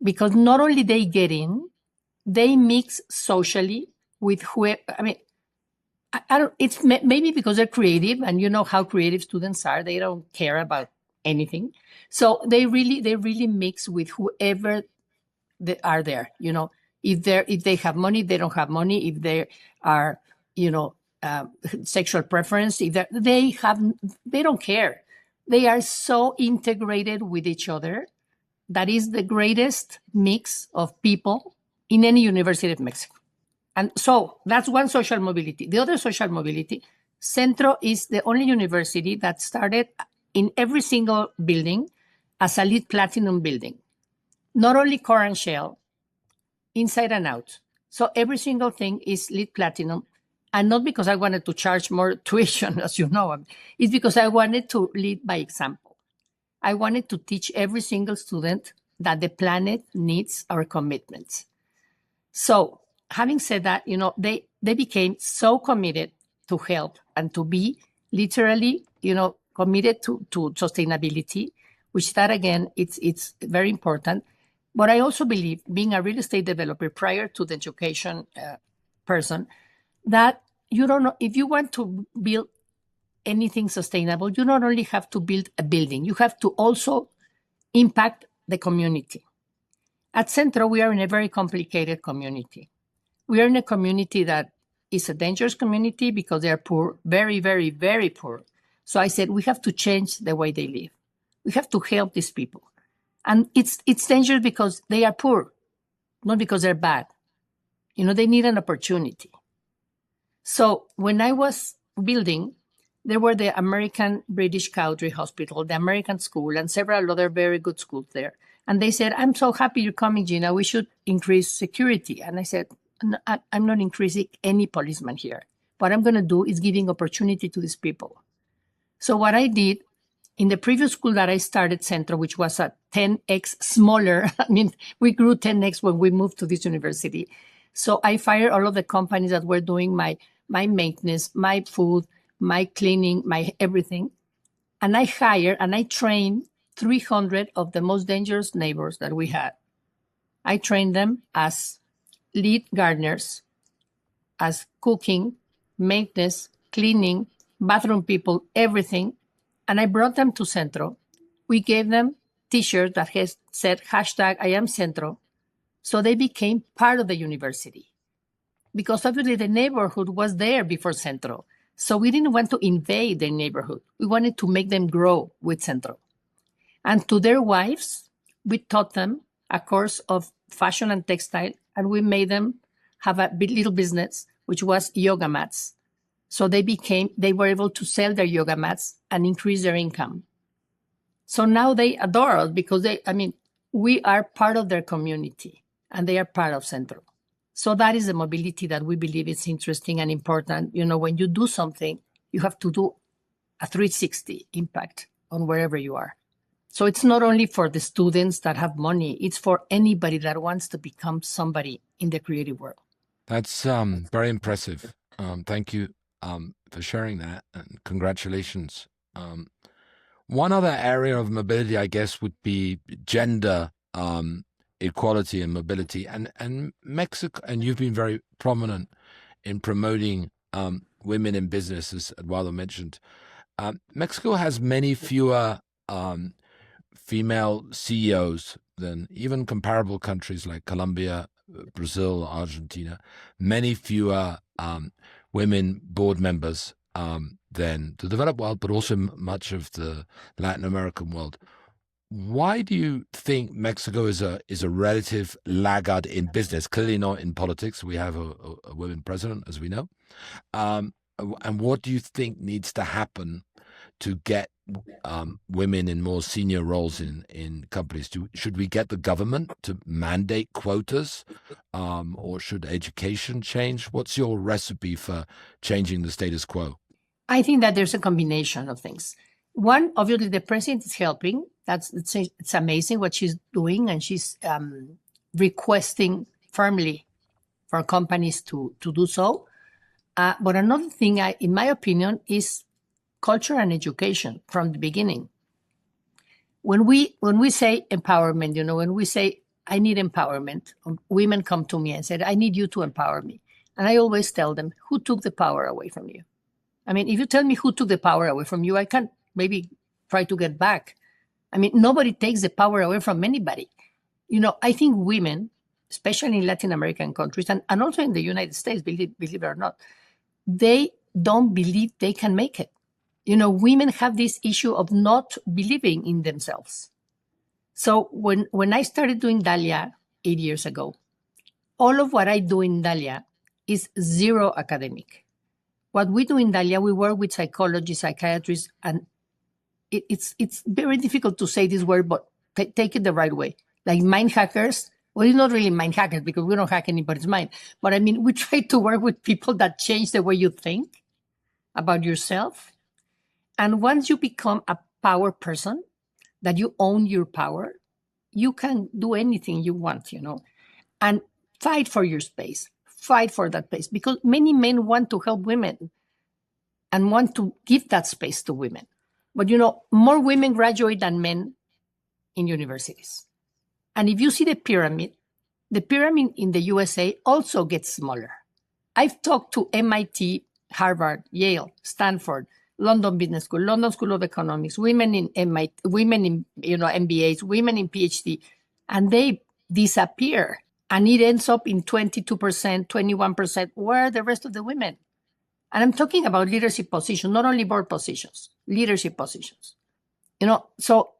because not only they get in, they mix socially with whoever. I mean, it's maybe because they're creative, and you know how creative students are. They don't care about anything. So they really mix with whoever they are there. If they have money, they don't have money. If they are, sexual preference, if they don't care. They are so integrated with each other. That is the greatest mix of people in any university of Mexico. And so that's one social mobility. The other social mobility, Centro is the only university that started in every single building as a LEED Platinum building. Not only core and shell, inside and out. So every single thing is LEED Platinum. And not because I wanted to charge more tuition, as you know. It's because I wanted to lead by example. I wanted to teach every single student that the planet needs our commitments. So having said that, they became so committed to help and to be literally, committed to sustainability, which that again, it's very important. But I also believe, being a real estate developer prior to the education person, that you don't know, if you want to build anything sustainable, you not only have to build a building, you have to also impact the community. At Centro, we are in a very complicated community. We are in a community that is a dangerous community because they are poor, very, very, very poor. So I said, we have to change the way they live. We have to help these people. And it's dangerous because they are poor, not because they're bad. They need an opportunity. So when I was building, there were the American British Cowdrey Hospital, the American School, and several other very good schools there. And they said, I'm so happy you're coming, Gina. We should increase security. And I said, I'm not increasing any policeman here. What I'm going to do is giving opportunity to these people. So what I did in the previous school that I started, Centro, which was a 10x smaller, we grew 10x when we moved to this university. So I fired all of the companies that were doing my maintenance, my food, my cleaning, my everything. And I hired and I trained 300 of the most dangerous neighbors that we had. I trained them as lead gardeners, as cooking, maintenance, cleaning, bathroom people, everything. And I brought them to Centro. We gave them T-shirts that said hashtag I am Centro. So they became part of the university. Because obviously the neighborhood was there before Centro. So we didn't want to invade their neighborhood. We wanted to make them grow with Centro. And to their wives, we taught them a course of fashion and textile, and we made them have a little business, which was yoga mats. So they were able to sell their yoga mats and increase their income. So now they adore us because we are part of their community and they are part of Centro. So that is the mobility that we believe is interesting and important. When you do something, you have to do a 360 impact on wherever you are. So it's not only for the students that have money, it's for anybody that wants to become somebody in the creative world. That's very impressive. Thank you for sharing that, and congratulations. One other area of mobility, I guess, would be gender equality and mobility. And Mexico, and you've been very prominent in promoting women in business, as Eduardo mentioned. Mexico has many fewer female CEOs than even comparable countries like Colombia, Brazil, Argentina. Many fewer women board members than the developed world, but also much of the Latin American world. Why do you think Mexico is a relative laggard in business? Clearly not in politics. We have a women president, as we know. And what do you think needs to happen to get women in more senior roles in companies? Should we get the government to mandate quotas, or should education change? What's your recipe for changing the status quo? I think that there's a combination of things. One, obviously, the president is helping. It's amazing what she's doing, and she's requesting firmly for companies to do so. But another thing, in my opinion, is culture and education from the beginning. When we say empowerment, when we say I need empowerment, women come to me and said, I need you to empower me. And I always tell them, who took the power away from you? If you tell me who took the power away from you, I can maybe try to get back. Nobody takes the power away from anybody. I think women, especially in Latin American countries and also in the United States, believe it or not, they don't believe they can make it. Women have this issue of not believing in themselves. So when I started doing Dalia 8 years ago, all of what I do in Dalia is zero academic. What we do in Dalia, we work with psychologists, psychiatrists, and it's very difficult to say this word, but take it the right way. Like mind hackers. Well, it's not really mind hackers because we don't hack anybody's mind. But we try to work with people that change the way you think about yourself. And once you become a power person, that you own your power, you can do anything you want, and fight for your space, fight for that place. Because many men want to help women. and want to give that space to women. But, you know, more women graduate than men in universities. And if you see the pyramid in the USA also gets smaller. I've talked to MIT, Harvard, Yale, Stanford, London Business School, London School of Economics, women in MIT, women in, you know, MBAs, women in PhD, and they disappear. And it ends up in 22%, 21%. Where are the rest of the women? And I'm talking about leadership positions, not only board positions, leadership positions. You know, so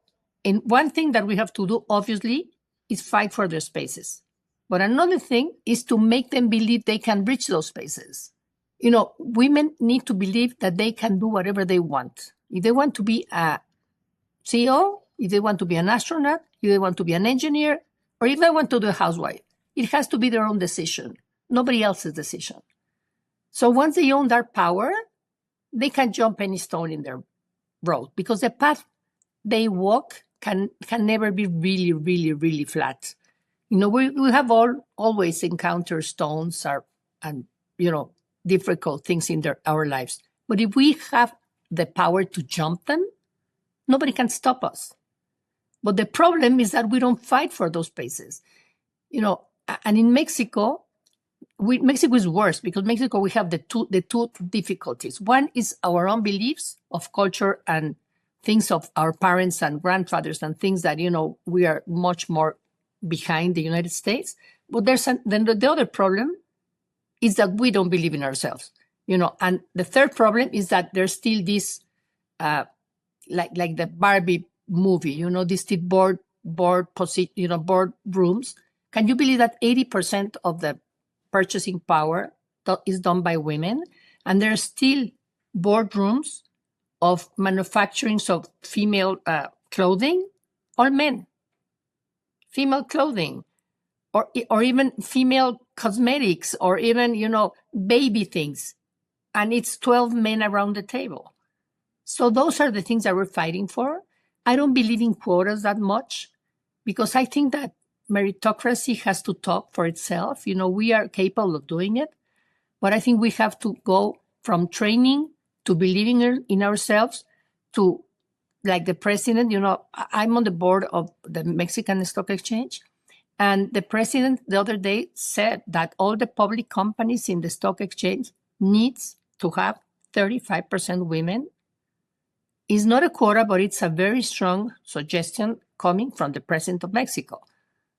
in one thing that we have to do, obviously, is fight for their spaces. But another thing is to make them believe they can reach those spaces. You know, women need to believe that they can do whatever they want. If they want to be a CEO, if they want to be an astronaut, if they want to be an engineer, or if they want to be a housewife, it has to be their own decision, nobody else's decision. So once they own that power, they can jump any stone in their road, because the path they walk can never be really, really, really flat. You know, we have always encountered stones and, you know, difficult things in our lives. But if we have the power to jump them, nobody can stop us. But the problem is that we don't fight for those spaces. You know, and in Mexico, Mexico is worse, because Mexico, we have the two difficulties. One is our own beliefs of culture and things of our parents and grandfathers and things that, you know, we are much more behind the United States. But then the other problem is that we don't believe in ourselves, you know. And the third problem is that there's still this, like the Barbie movie, you know, this board rooms. Can you believe that 80% of the purchasing power is done by women? And there are still boardrooms of manufacturing of female clothing, all men. Female clothing, or even female cosmetics, or even, you know, baby things. And it's 12 men around the table. So those are the things that we're fighting for. I don't believe in quotas that much, because I think that meritocracy has to talk for itself. You know, we are capable of doing it, but I think we have to go from training to believing in ourselves to, like the president. You know, I'm on the board of the Mexican Stock Exchange, and the president the other day said that all the public companies in the stock exchange needs to have 35% women. It's not a quota, but it's a very strong suggestion coming from the president of Mexico.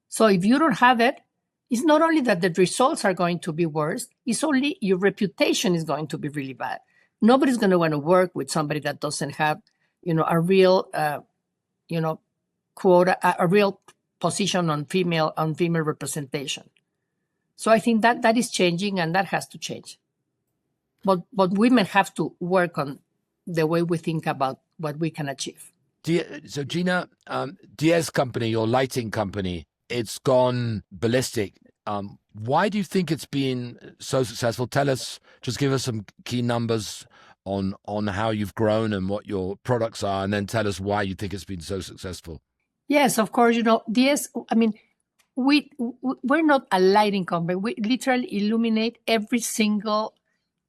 So if you don't have it, it's not only that the results are going to be worse, it's only your reputation is going to be really bad. Nobody's going to want to work with somebody that doesn't have, you know, a real, you know, quota, a real position on female representation. So I think that is changing, and that has to change. But women have to work on the way we think about what we can achieve. So Gina, Diez company, your lighting company, it's gone ballistic. Why do you think it's been so successful? Tell us, just give us some key numbers on how you've grown and what your products are, and then tell us why you think it's been so successful. Yes, of course. You know, Diez, I mean, we're not a lighting company. We literally illuminate every single,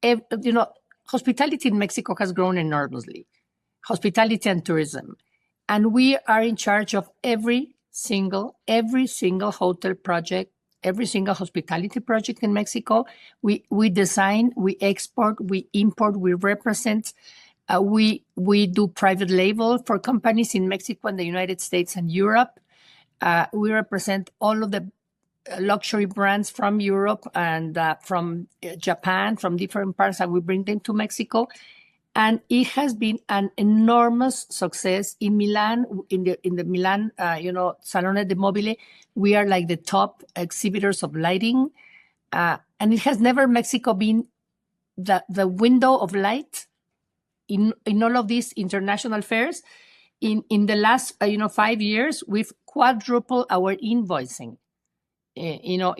you know, hospitality in Mexico has grown enormously, hospitality and tourism. And we are in charge of every single hotel project, every single hospitality project in Mexico. We design, we export, we import, we represent. We do private label for companies in Mexico and the United States and Europe. We represent all of the luxury brands from Europe and from Japan, from different parts, and we bring them to Mexico. And it has been an enormous success in Milan. In the Milan, you know, Salone de Mobile, we are like the top exhibitors of lighting, and it has never Mexico been the window of light in all of these international fairs. In the last 5 years, we've quadrupled our invoicing. You know,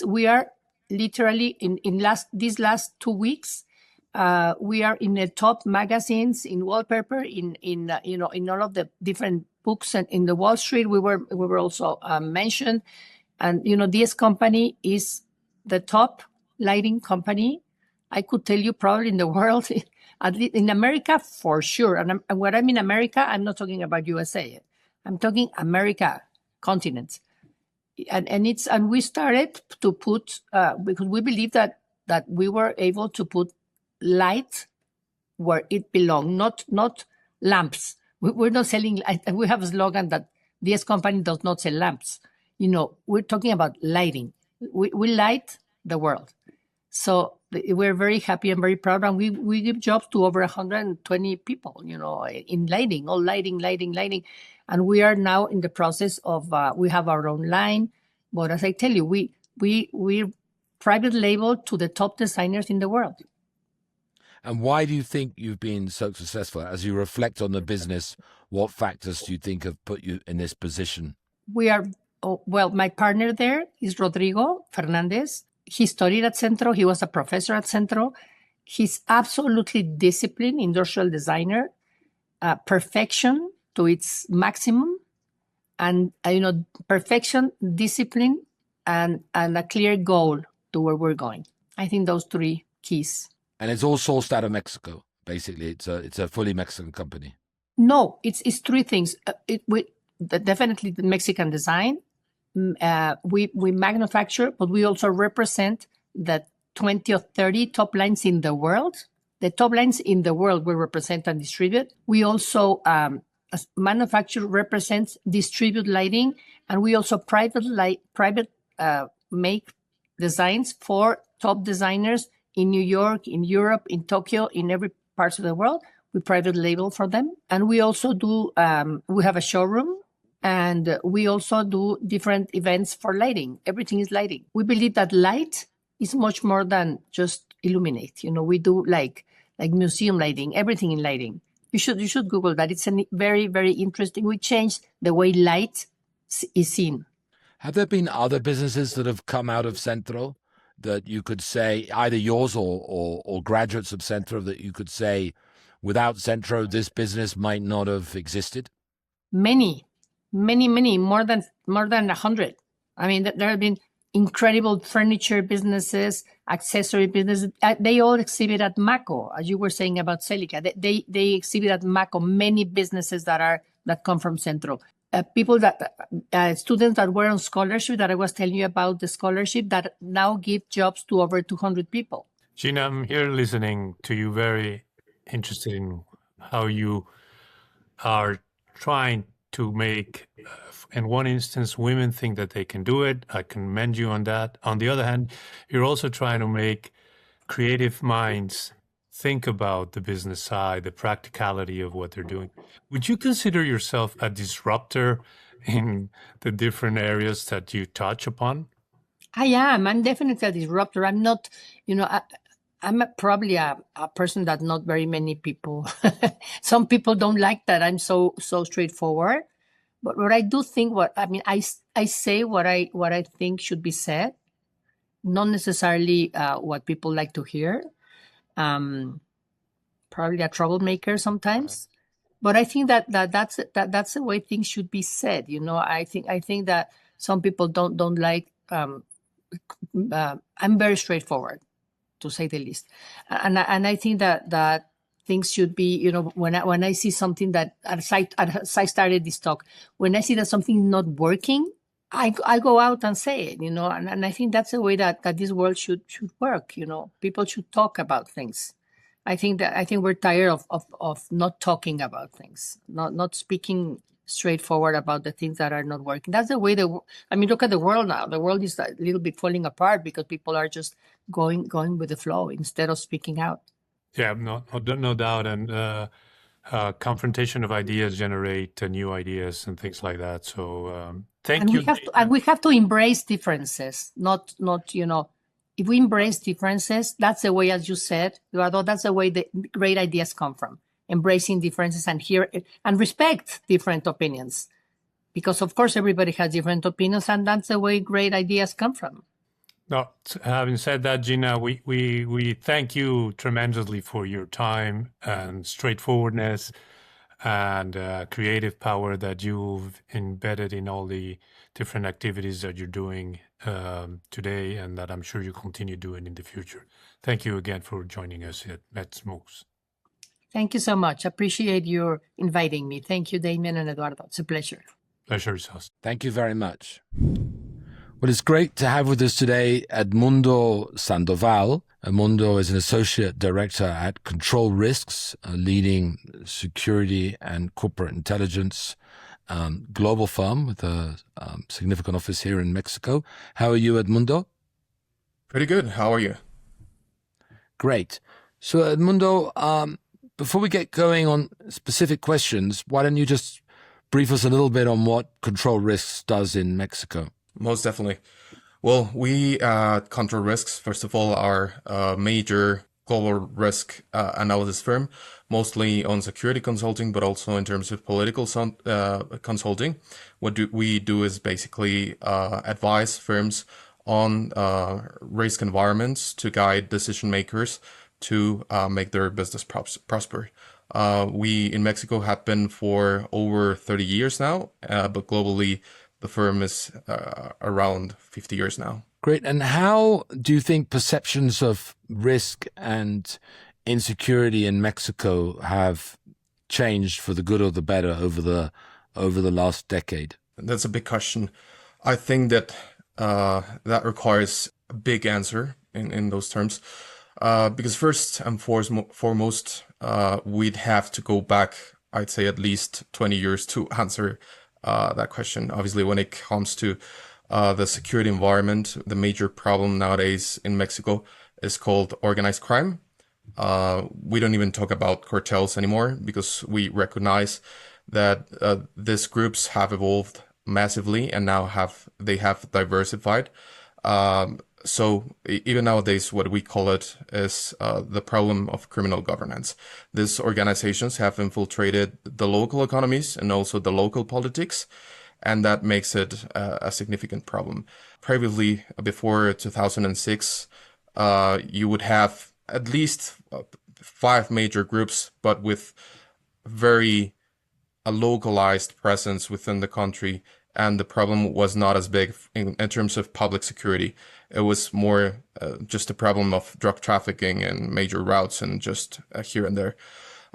we are literally in these last 2 weeks. We are in the top magazines, in wallpaper, in all of the different books, and in the Wall Street we were also mentioned. And you know, this company is the top lighting company, I could tell you, probably in the world, At least in America, for sure. And when I mean America, I'm not talking about USA. I'm talking America, continent. And we started to put because we believe that we were able to put light where it belonged, not lamps. We're not selling. We have a slogan that this company does not sell lamps. We're talking about lighting. We light the world. So we're very happy and very proud, and we give jobs to over 120 people, in lighting, all lighting. And we are now in the process of, we have our own line. But as I tell you, we're private label to the top designers in the world. And why do you think you've been so successful? As you reflect on the business, what factors do you think have put you in this position? My partner there is Rodrigo Fernandez. He studied at Centro. He was a professor at Centro. He's absolutely disciplined, industrial designer, perfection to its maximum, and perfection, discipline, and a clear goal to where we're going. I think those three keys. And it's all sourced out of Mexico. Basically, it's a fully Mexican company. No, it's three things. Definitely the Mexican design. We manufacture, but we also represent the 20 or 30 top lines in the world. The top lines in the world we represent and distribute. We also manufacture, represents, distribute lighting, and we also private make designs for top designers in New York, in Europe, in Tokyo, in every part of the world. We private label for them, and we also do. We have a showroom. And we also do different events for lighting. Everything is lighting. We believe that light is much more than just illuminate. We do like museum lighting, everything in lighting. You should Google that. It's very, very interesting. We changed the way light is seen. Have there been other businesses that have come out of Centro that you could say, either yours or graduates of Centro, that you could say, without Centro, this business might not have existed? Many, more than 100. I mean, there have been incredible furniture businesses, accessory businesses. They all exhibit at MACO, as you were saying about Celica. They exhibit at MACO many businesses that come from Centro. Students that were on scholarship, that I was telling you about, the scholarship that now give jobs to over 200 people. Gina, I'm here listening to you, very interested in how you are trying to make, in one instance, women think that they can do it. I commend you on that. On the other hand, you're also trying to make creative minds think about the business side, the practicality of what they're doing. Would you consider yourself a disruptor in the different areas that you touch upon? I am. I'm definitely a disruptor. I'm not, I'm probably a person that not very many people, some people don't like that I'm so straightforward. But what I do think, I say what I think should be said, not necessarily what people like to hear. Probably a troublemaker sometimes, but I think that's the way things should be said. I think that some people don't like. I'm very straightforward, to say the least, and I think that things should be, when I see something that, as I started this talk, when I see that something is not working, I go out and say it, and I think that's the way that this world should work. People should talk about things. I think we're tired of not talking about things, not speaking straightforward about the things that are not working. That's the way look at the world now. The world is a little bit falling apart because people are just going with the flow instead of speaking out. Yeah, no doubt. And confrontation of ideas generate new ideas and things like that. So thank you. We have to embrace differences, not if we embrace differences, that's the way, as you said, Eduardo, that's the way the great ideas come from. Embracing differences and hear and respect different opinions. Because, of course, everybody has different opinions, and that's the way great ideas come from. No, having said that, Gina, we thank you tremendously for your time and straightforwardness and creative power that you've embedded in all the different activities that you're doing today, and that I'm sure you continue doing in the future. Thank you again for joining us at Smokes. Thank you so much. Appreciate your inviting me. Thank you, Damien and Eduardo. It's a pleasure. Pleasure is ours. Thank you very much. Well, it's great to have with us today Edmundo Sandoval. Edmundo is an associate director at Control Risks, a leading security and corporate intelligence global firm with a significant office here in Mexico. How are you, Edmundo? Pretty good. How are you? Great. So, Edmundo, before we get going on specific questions, why don't you just brief us a little bit on what Control Risks does in Mexico? Most definitely. Well, we at Control Risks, first of all, are a major global risk analysis firm, mostly on security consulting, but also in terms of political consulting. What we do is basically advise firms on risk environments to guide decision makers to make their business prosper. We in Mexico have been for over 30 years now, but globally the firm is around 50 years now. Great. And how do you think perceptions of risk and insecurity in Mexico have changed for the good or the better over the last decade? That's a big question. I think that that requires a big answer in those terms. Because first and foremost, we'd have to go back, I'd say at least 20 years to answer that question. Obviously, when it comes to the security environment, the major problem nowadays in Mexico is called organized crime. We don't even talk about cartels anymore because we recognize that these groups have evolved massively and now they have diversified. So even nowadays, what we call it is the problem of criminal governance. These organizations have infiltrated the local economies and also the local politics, and that makes it a significant problem. Previously, before 2006, you would have at least 5 major groups, but with very localized presence within the country, and the problem was not as big in terms of public security. It was more just a problem of drug trafficking and major routes and just here and there.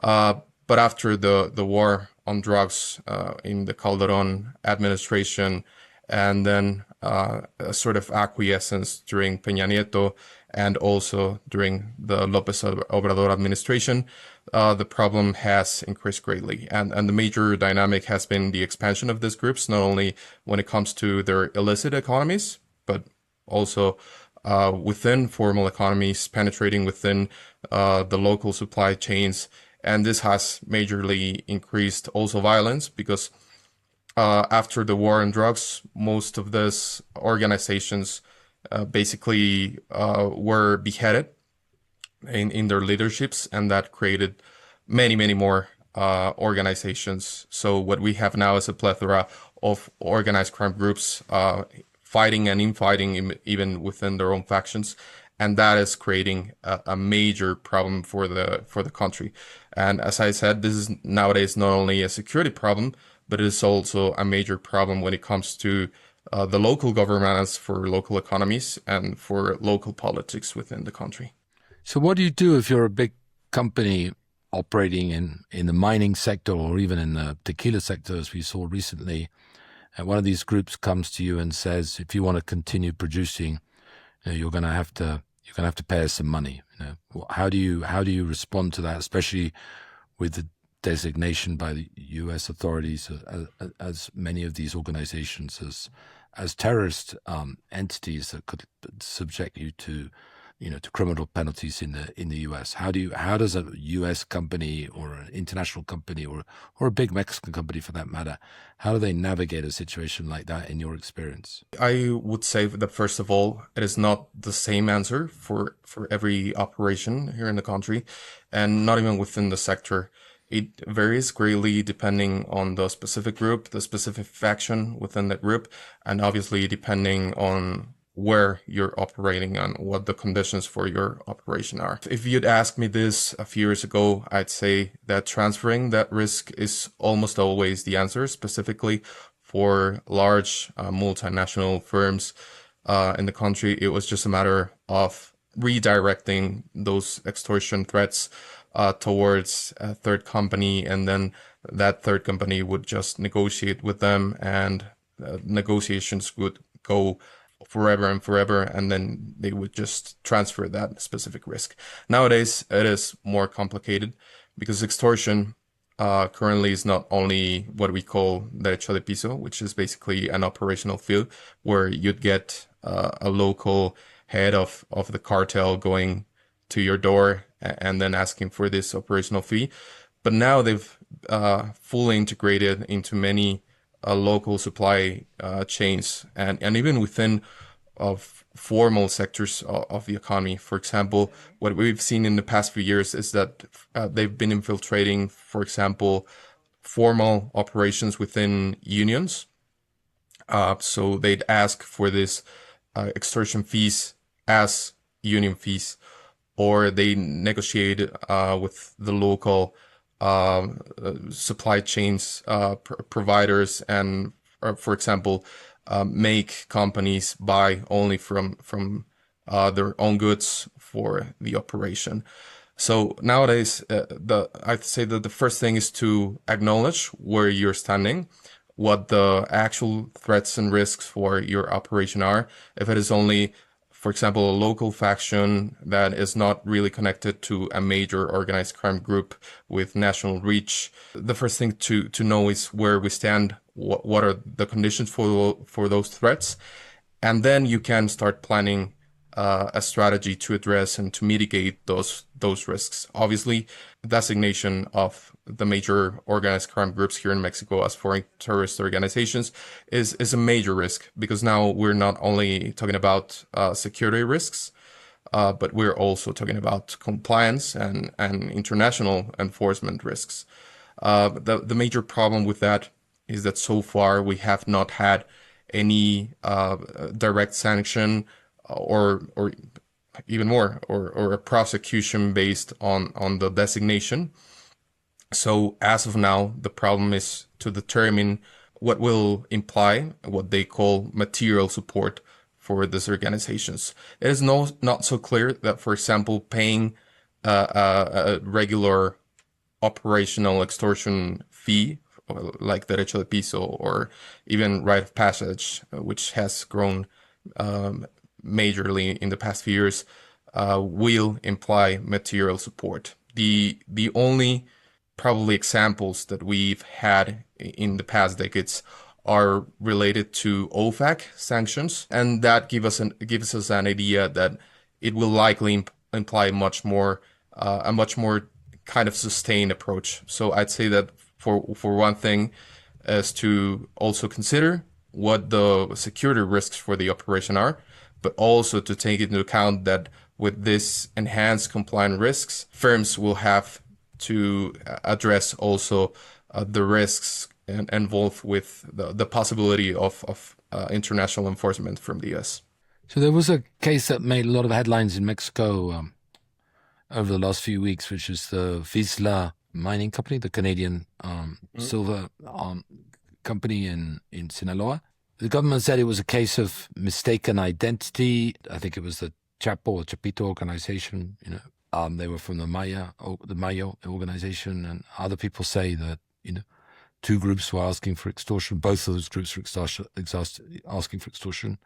But after the war on drugs in the Calderon administration, and then a sort of acquiescence during Peña Nieto and also during the López Obrador administration, the problem has increased greatly. And the major dynamic has been the expansion of these groups, not only when it comes to their illicit economies, but also within formal economies, penetrating within the local supply chains. And this has majorly increased also violence because after the war on drugs, most of these organizations basically were beheaded in their leaderships, and that created many more organizations. So what we have now is a plethora of organized crime groups fighting and infighting even within their own factions, and that is creating a major problem for the country. And as I said, this is nowadays not only a security problem, but it is also a major problem when it comes to the local governance for local economies and for local politics within the country. So what do you do if you're a big company operating in the mining sector or even in the tequila sector, as we saw recently, and one of these groups comes to you and says, if you want to continue producing, you're going to have to pay us some money. How do you respond to that, especially with the designation by the U.S. authorities as many of these organizations as terrorist entities that could subject you to criminal penalties in the U.S. How does a U.S. company or an international company or a big Mexican company for that matter, how do they navigate a situation like that in your experience? I would say that first of all, it is not the same answer for every operation here in the country, and not even within the sector. It varies greatly depending on the specific group, the specific faction within that group, and obviously depending on where you're operating and what the conditions for your operation are. If you'd asked me this a few years ago, I'd say that transferring that risk is almost always the answer, specifically for large multinational firms in the country. It was just a matter of redirecting those extortion threats towards a third company, and then that third company would just negotiate with them, and negotiations would go forever and forever, and then they would just transfer that specific risk. Nowadays, it is more complicated because extortion currently is not only what we call derecho de piso, which is basically an operational fee where you'd get a local head of the cartel going to your door and then asking for this operational fee. But now they've fully integrated into many local supply chains, and even within of formal sectors of the economy. For example, what we've seen in the past few years is that they've been infiltrating, for example, formal operations within unions. So they'd ask for this extortion fees as union fees, or they negotiate with the local supply chains providers, and for example, make companies buy only from their own goods for the operation. So nowadays, I'd say that the first thing is to acknowledge where you're standing, what the actual threats and risks for your operation are. If it is only, for example, a local faction that is not really connected to a major organized crime group with national reach, the first thing to know is where we stand, what are the conditions for those threats, and then you can start planning a strategy to address and to mitigate those risks. Obviously, designation of the major organized crime groups here in Mexico as foreign terrorist organizations is a major risk, because now we're not only talking about security risks, but we're also talking about compliance and international enforcement risks. The major problem with that is that so far we have not had any direct sanction or even more, or a prosecution based on the designation. So as of now, the problem is to determine what will imply what they call material support for these organizations. It is not so clear that, for example, paying a regular operational extortion fee, like derecho de piso, or even rite of passage, which has grown majorly in the past few years, will imply material support. The only probably examples that we've had in the past decades are related to OFAC sanctions, and that gives us an idea that it will likely imply a much more kind of sustained approach. So I'd say that for one thing is to also consider what the security risks for the operation are, but also to take into account that with this enhanced compliance risks, firms will have to address also the risks involved with the possibility of international enforcement from the US. So there was a case that made a lot of headlines in Mexico over the last few weeks, which is the Vizsla mining company, the Canadian silver company in Sinaloa. The government said it was a case of mistaken identity. I think it was the Chapo or Chapito organization. They were from the Mayo organization, and other people say that two groups were asking for extortion. Both of those groups were asking for extortion.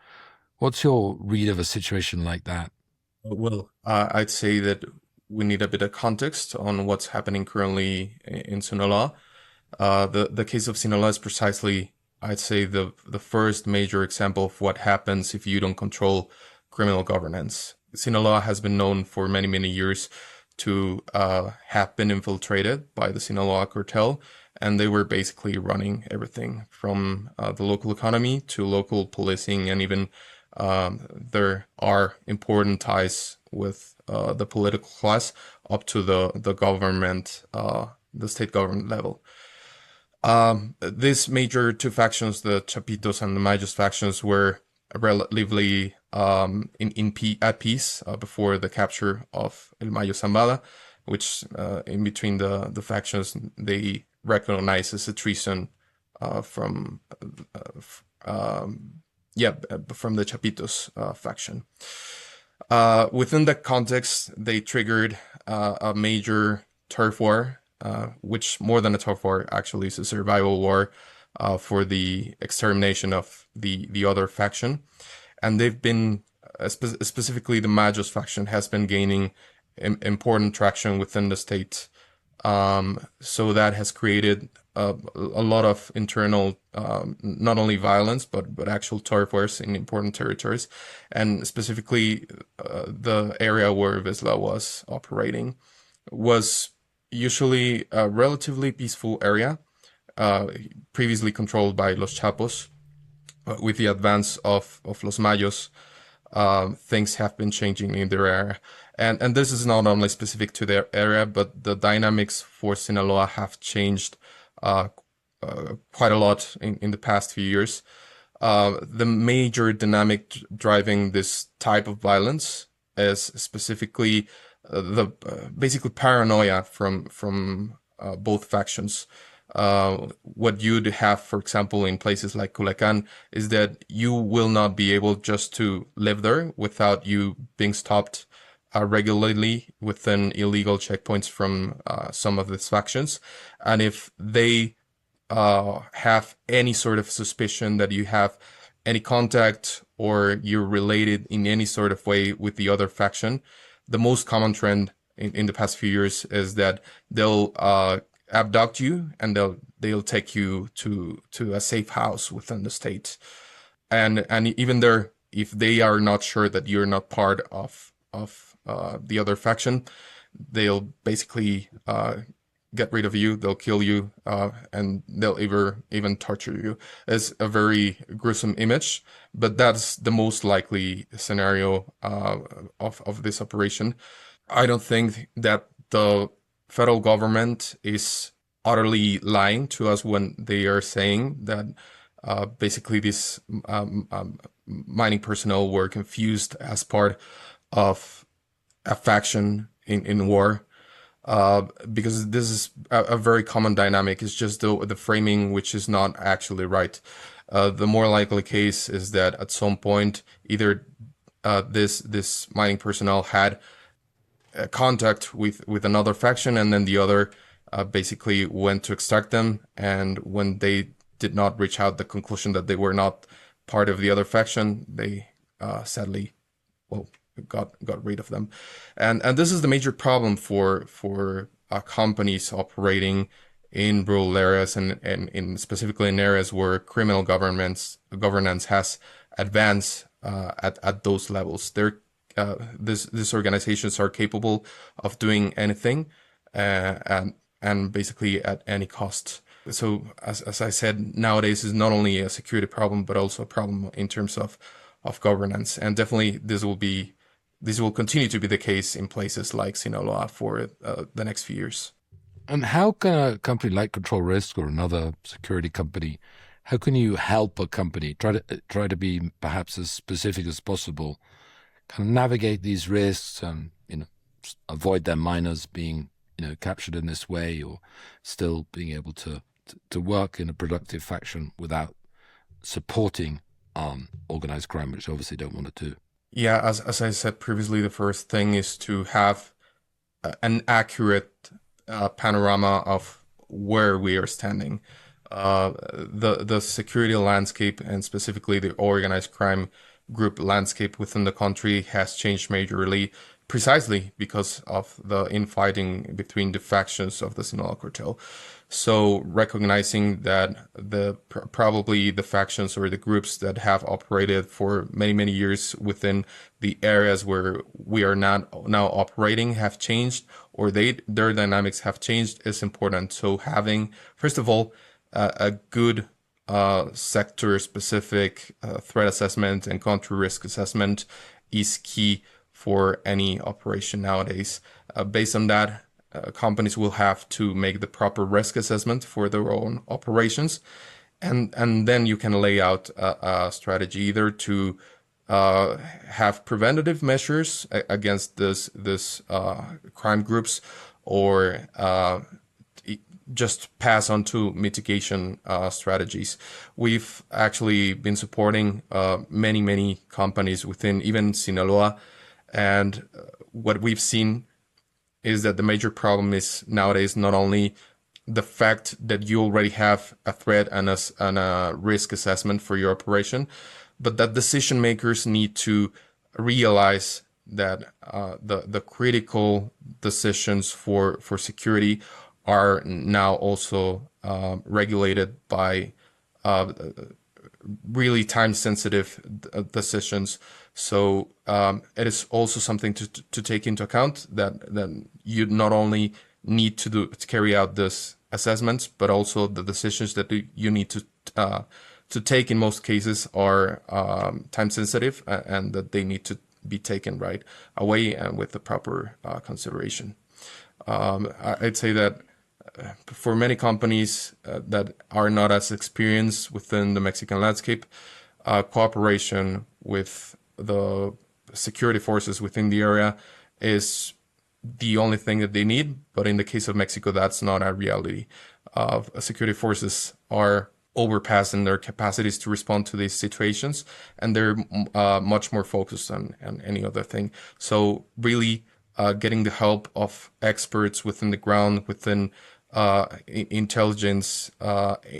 What's your read of a situation like that? Well, I'd say that we need a bit of context on what's happening currently in Sinaloa. The case of Sinaloa is precisely, I'd say, the first major example of what happens if you don't control criminal governance. Sinaloa has been known for many, many years to have been infiltrated by the Sinaloa cartel, and they were basically running everything from the local economy to local policing, and even there are important ties with the political class up to the government, the state government level. These major two factions, the Chapitos and the Mayos factions, were relatively at peace before the capture of El Mayo Zambada, which in between the factions they recognize as a treason from the Chapitos faction. Within that context, they triggered a major turf war, which more than a turf war actually is a survival war for the extermination of the other faction. And they've been, specifically the Majos faction, has been gaining important traction within the state. So that has created a lot of internal, not only violence, but actual turf wars in important territories. And specifically, the area where Visla was operating was usually a relatively peaceful area, previously controlled by Los Chapos. With the advance of Los Mayos, things have been changing in their area. And this is not only specific to their area, but the dynamics for Sinaloa have changed quite a lot in the past few years. The major dynamic driving this type of violence is specifically basically paranoia from both factions. What you'd have, for example, in places like Culiacan, is that you will not be able just to live there without you being stopped regularly within illegal checkpoints from some of these factions. And if they have any sort of suspicion that you have any contact or you're related in any sort of way with the other faction, the most common trend in the past few years is that they'll abduct you and they'll take you to a safe house within the state. And even there, if they are not sure that you're not part of the other faction, they'll basically get rid of you, they'll kill you, and they'll even torture you. It's a very gruesome image, but that's the most likely scenario of this operation. I don't think that the federal government is utterly lying to us when they are saying that basically these mining personnel were confused as part of a faction in war, because this is a very common dynamic. It's just the framing which is not actually right. The more likely case is that at some point either this mining personnel had contact with another faction, and then the other basically went to extract them, and when they did not reach out the conclusion that they were not part of the other faction, they sadly, well, got rid of them. And this is the major problem for companies operating in rural areas and in specifically in areas where criminal governance has advanced at those levels. These organizations are capable of doing anything and basically at any cost. So as I said, nowadays is not only a security problem, but also a problem in terms of governance. And definitely this will continue to be the case in places like Sinaloa for the next few years. And how can a company like Control Risk or another security company, how can you help a company try to be perhaps as specific as possible, kind of navigate these risks and avoid their miners being captured in this way, or still being able to work in a productive fashion without supporting organized crime, which obviously don't want to do? Yeah, as I said previously, the first thing is to have an accurate panorama of where we are standing. The security landscape, and specifically the organized crime group landscape within the country, has changed majorly, precisely because of the infighting between the factions of the Sinaloa cartel. So recognizing that probably the factions or the groups that have operated for many years within the areas where we are now operating have changed, or their dynamics have changed, is important. So having, first of all, a good sector-specific threat assessment and country risk assessment is key for any operation nowadays. Based on that, companies will have to make the proper risk assessment for their own operations, and then you can lay out a strategy either to have preventative measures against this crime groups, or just pass on to mitigation strategies. We've actually been supporting many companies within even Sinaloa, and what we've seen is that the major problem is nowadays not only the fact that you already have a threat and a risk assessment for your operation, but that decision makers need to realize that the critical decisions for security are now also regulated by really time-sensitive decisions. So it is also something to take into account that you not only need to carry out this assessments, but also the decisions that you need to take in most cases are time-sensitive, and that they need to be taken right away and with the proper consideration. I'd say that for many companies that are not as experienced within the Mexican landscape, cooperation with the security forces within the area is the only thing that they need. But in the case of Mexico, that's not a reality. Security forces are overpassing their capacities to respond to these situations, and they're much more focused on any other thing. So really getting the help of experts within the ground, within intelligence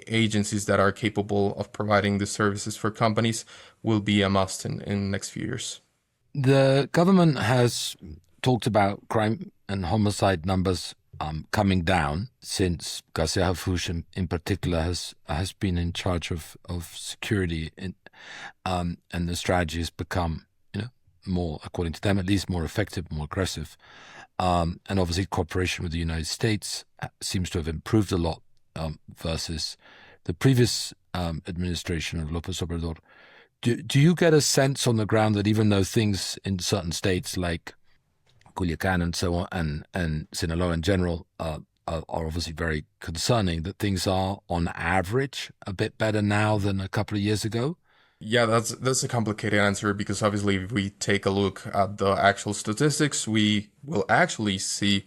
agencies that are capable of providing the services for companies will be a must in the next few years. The government has talked about crime and homicide numbers coming down since Garcia Harfuch in particular has been in charge of security, and the strategy has become, more, according to them at least, more effective, more aggressive. And obviously cooperation with the United States seems to have improved a lot versus the previous administration of López Obrador. Do you get a sense on the ground that even though things in certain states like Culiacán and so on, and Sinaloa in general, are obviously very concerning, that things are on average a bit better now than a couple of years ago? Yeah, that's a complicated answer, because obviously if we take a look at the actual statistics, we will actually see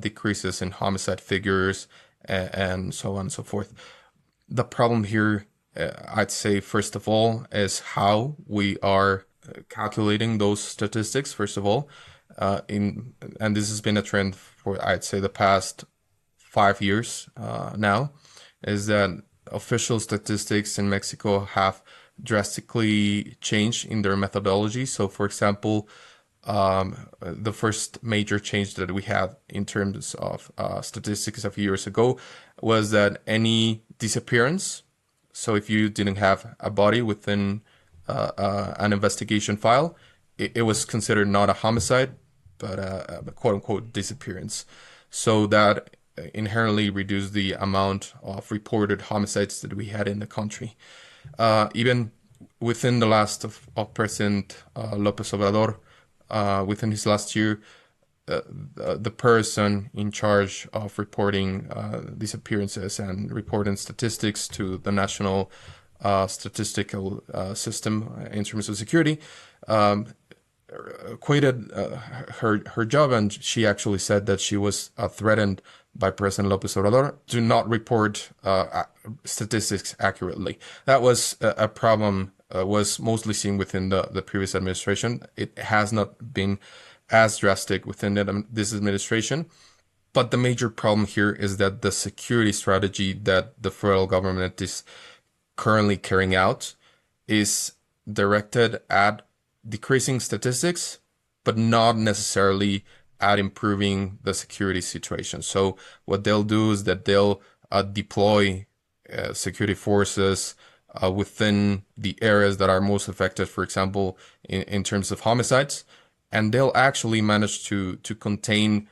decreases in homicide figures and so on and so forth. The problem here, I'd say, first of all, is how we are calculating those statistics, first of all. And this has been a trend for, I'd say, the past 5 years now, is that official statistics in Mexico have drastically changed in their methodology. So, for example, the first major change that we had in terms of statistics a few years ago was that any disappearance, so if you didn't have a body within an investigation file, it was considered not a homicide, but a quote-unquote disappearance. So that inherently reduced the amount of reported homicides that we had in the country. Even within the last of President López Obrador, within his last year, the person in charge of reporting disappearances and reporting statistics to the national statistical system in terms of security quitted her job, and she actually said that she was threatened by President López Obrador to not report statistics accurately. That was a problem, was mostly seen within the previous administration. It has not been as drastic within this administration. But the major problem here is that the security strategy that the federal government is currently carrying out is directed at decreasing statistics, but not necessarily at improving the security situation. So what they'll do is that they'll deploy security forces within the areas that are most affected, for example, in terms of homicides, and they'll actually manage to contain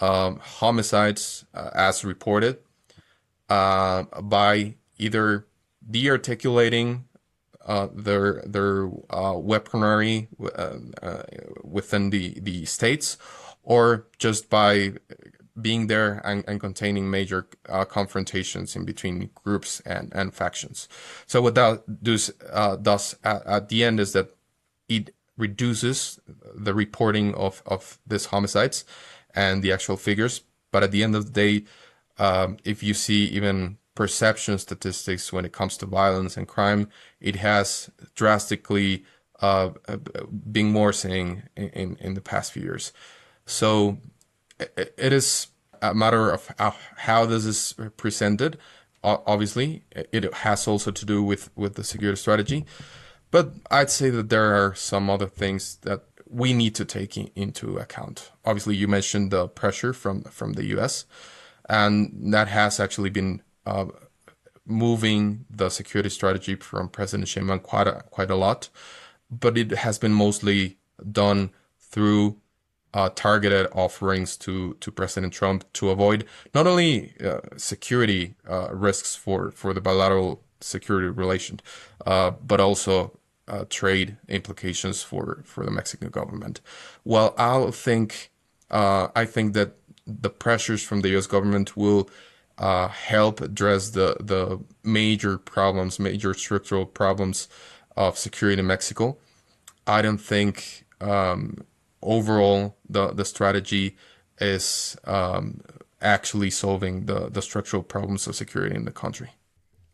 homicides as reported by either de-articulating their weaponry within the states, or just by being there and containing major confrontations in between groups and factions. So what that does at the end is that it reduces the reporting of these homicides and the actual figures. But at the end of the day, if you see even perception statistics when it comes to violence and crime, it has drastically been worsening in the past few years. So it is a matter of how this is presented. Obviously, it has also to do with the security strategy. But I'd say that there are some other things that we need to take into account. Obviously, you mentioned the pressure from the US, and that has actually been moving the security strategy from President Sheinbaum quite a lot. But it has been mostly done through targeted offerings to President Trump to avoid not only security risks for the bilateral security relation, but also trade implications for the Mexican government. Well, I think that the pressures from the U.S. government will help address the major structural problems of security in Mexico. I don't think overall the strategy is actually solving the structural problems of security in the country.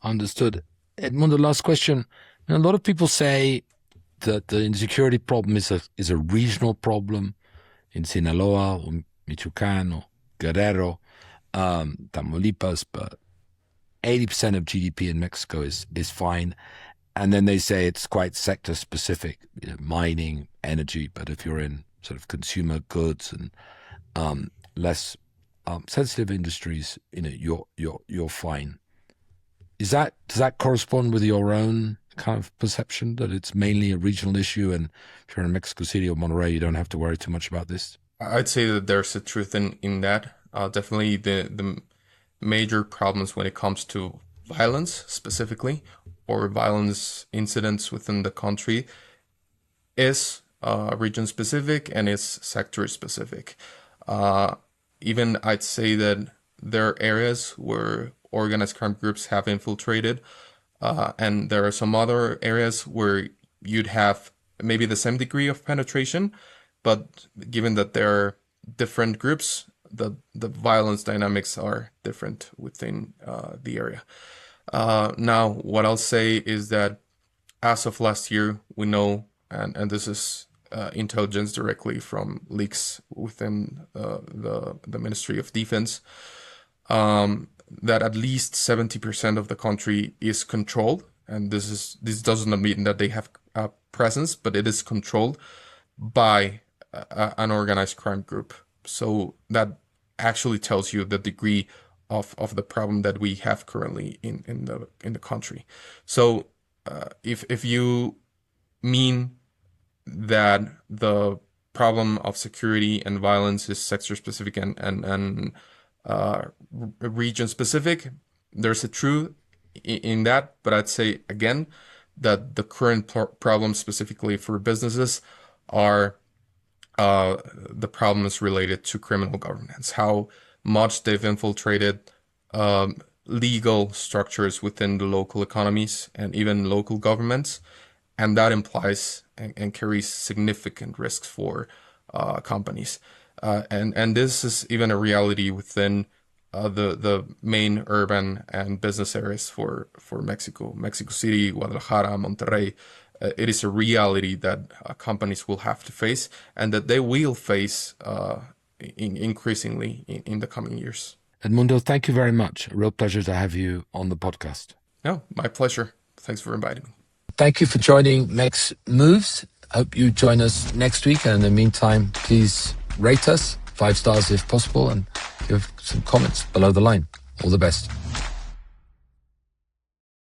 Understood. Edmundo, last question. A lot of people say that the insecurity problem is a regional problem in Sinaloa or Michoacán or Guerrero, Tamaulipas, but 80% of GDP in Mexico is fine. And then they say it's quite sector specific, mining, energy. But if you're in sort of consumer goods and less sensitive industries, you're fine. Does that correspond with your own kind of perception that it's mainly a regional issue, and if you're in Mexico City or Monterrey, you don't have to worry too much about this? I'd say that there's a truth in that. Definitely the major problems when it comes to violence specifically, or violence incidents within the country, is region specific and is sector specific. Even I'd say that there are areas where organized crime groups have infiltrated, and there are some other areas where you'd have maybe the same degree of penetration, but given that there are different groups, the violence dynamics are different within the area. Now, what I'll say is that as of last year, we know, and this is intelligence directly from leaks within the Ministry of Defense, that at least 70% of the country is controlled, and this does not mean that they have a presence, but it is controlled by an organized crime group. So that actually tells you the degree of the problem that we have currently in the country. So if you mean that the problem of security and violence is sector specific and region specific, there's a truth in that, but I'd say again that the current problems specifically for businesses are the problems related to criminal governance, how much they've infiltrated legal structures within the local economies and even local governments, and that implies and carries significant risks for companies. And this is even a reality within the main urban and business areas for Mexico City, Guadalajara, Monterrey. It is a reality that companies will have to face, and that they will face increasingly in the coming years. Edmundo, thank you very much. A real pleasure to have you on the podcast. No, my pleasure. Thanks for inviting me. Thank you for joining Mex Moves. Hope you join us next week. And in the meantime, please rate us 5 stars if possible, and give some comments below the line. All the best.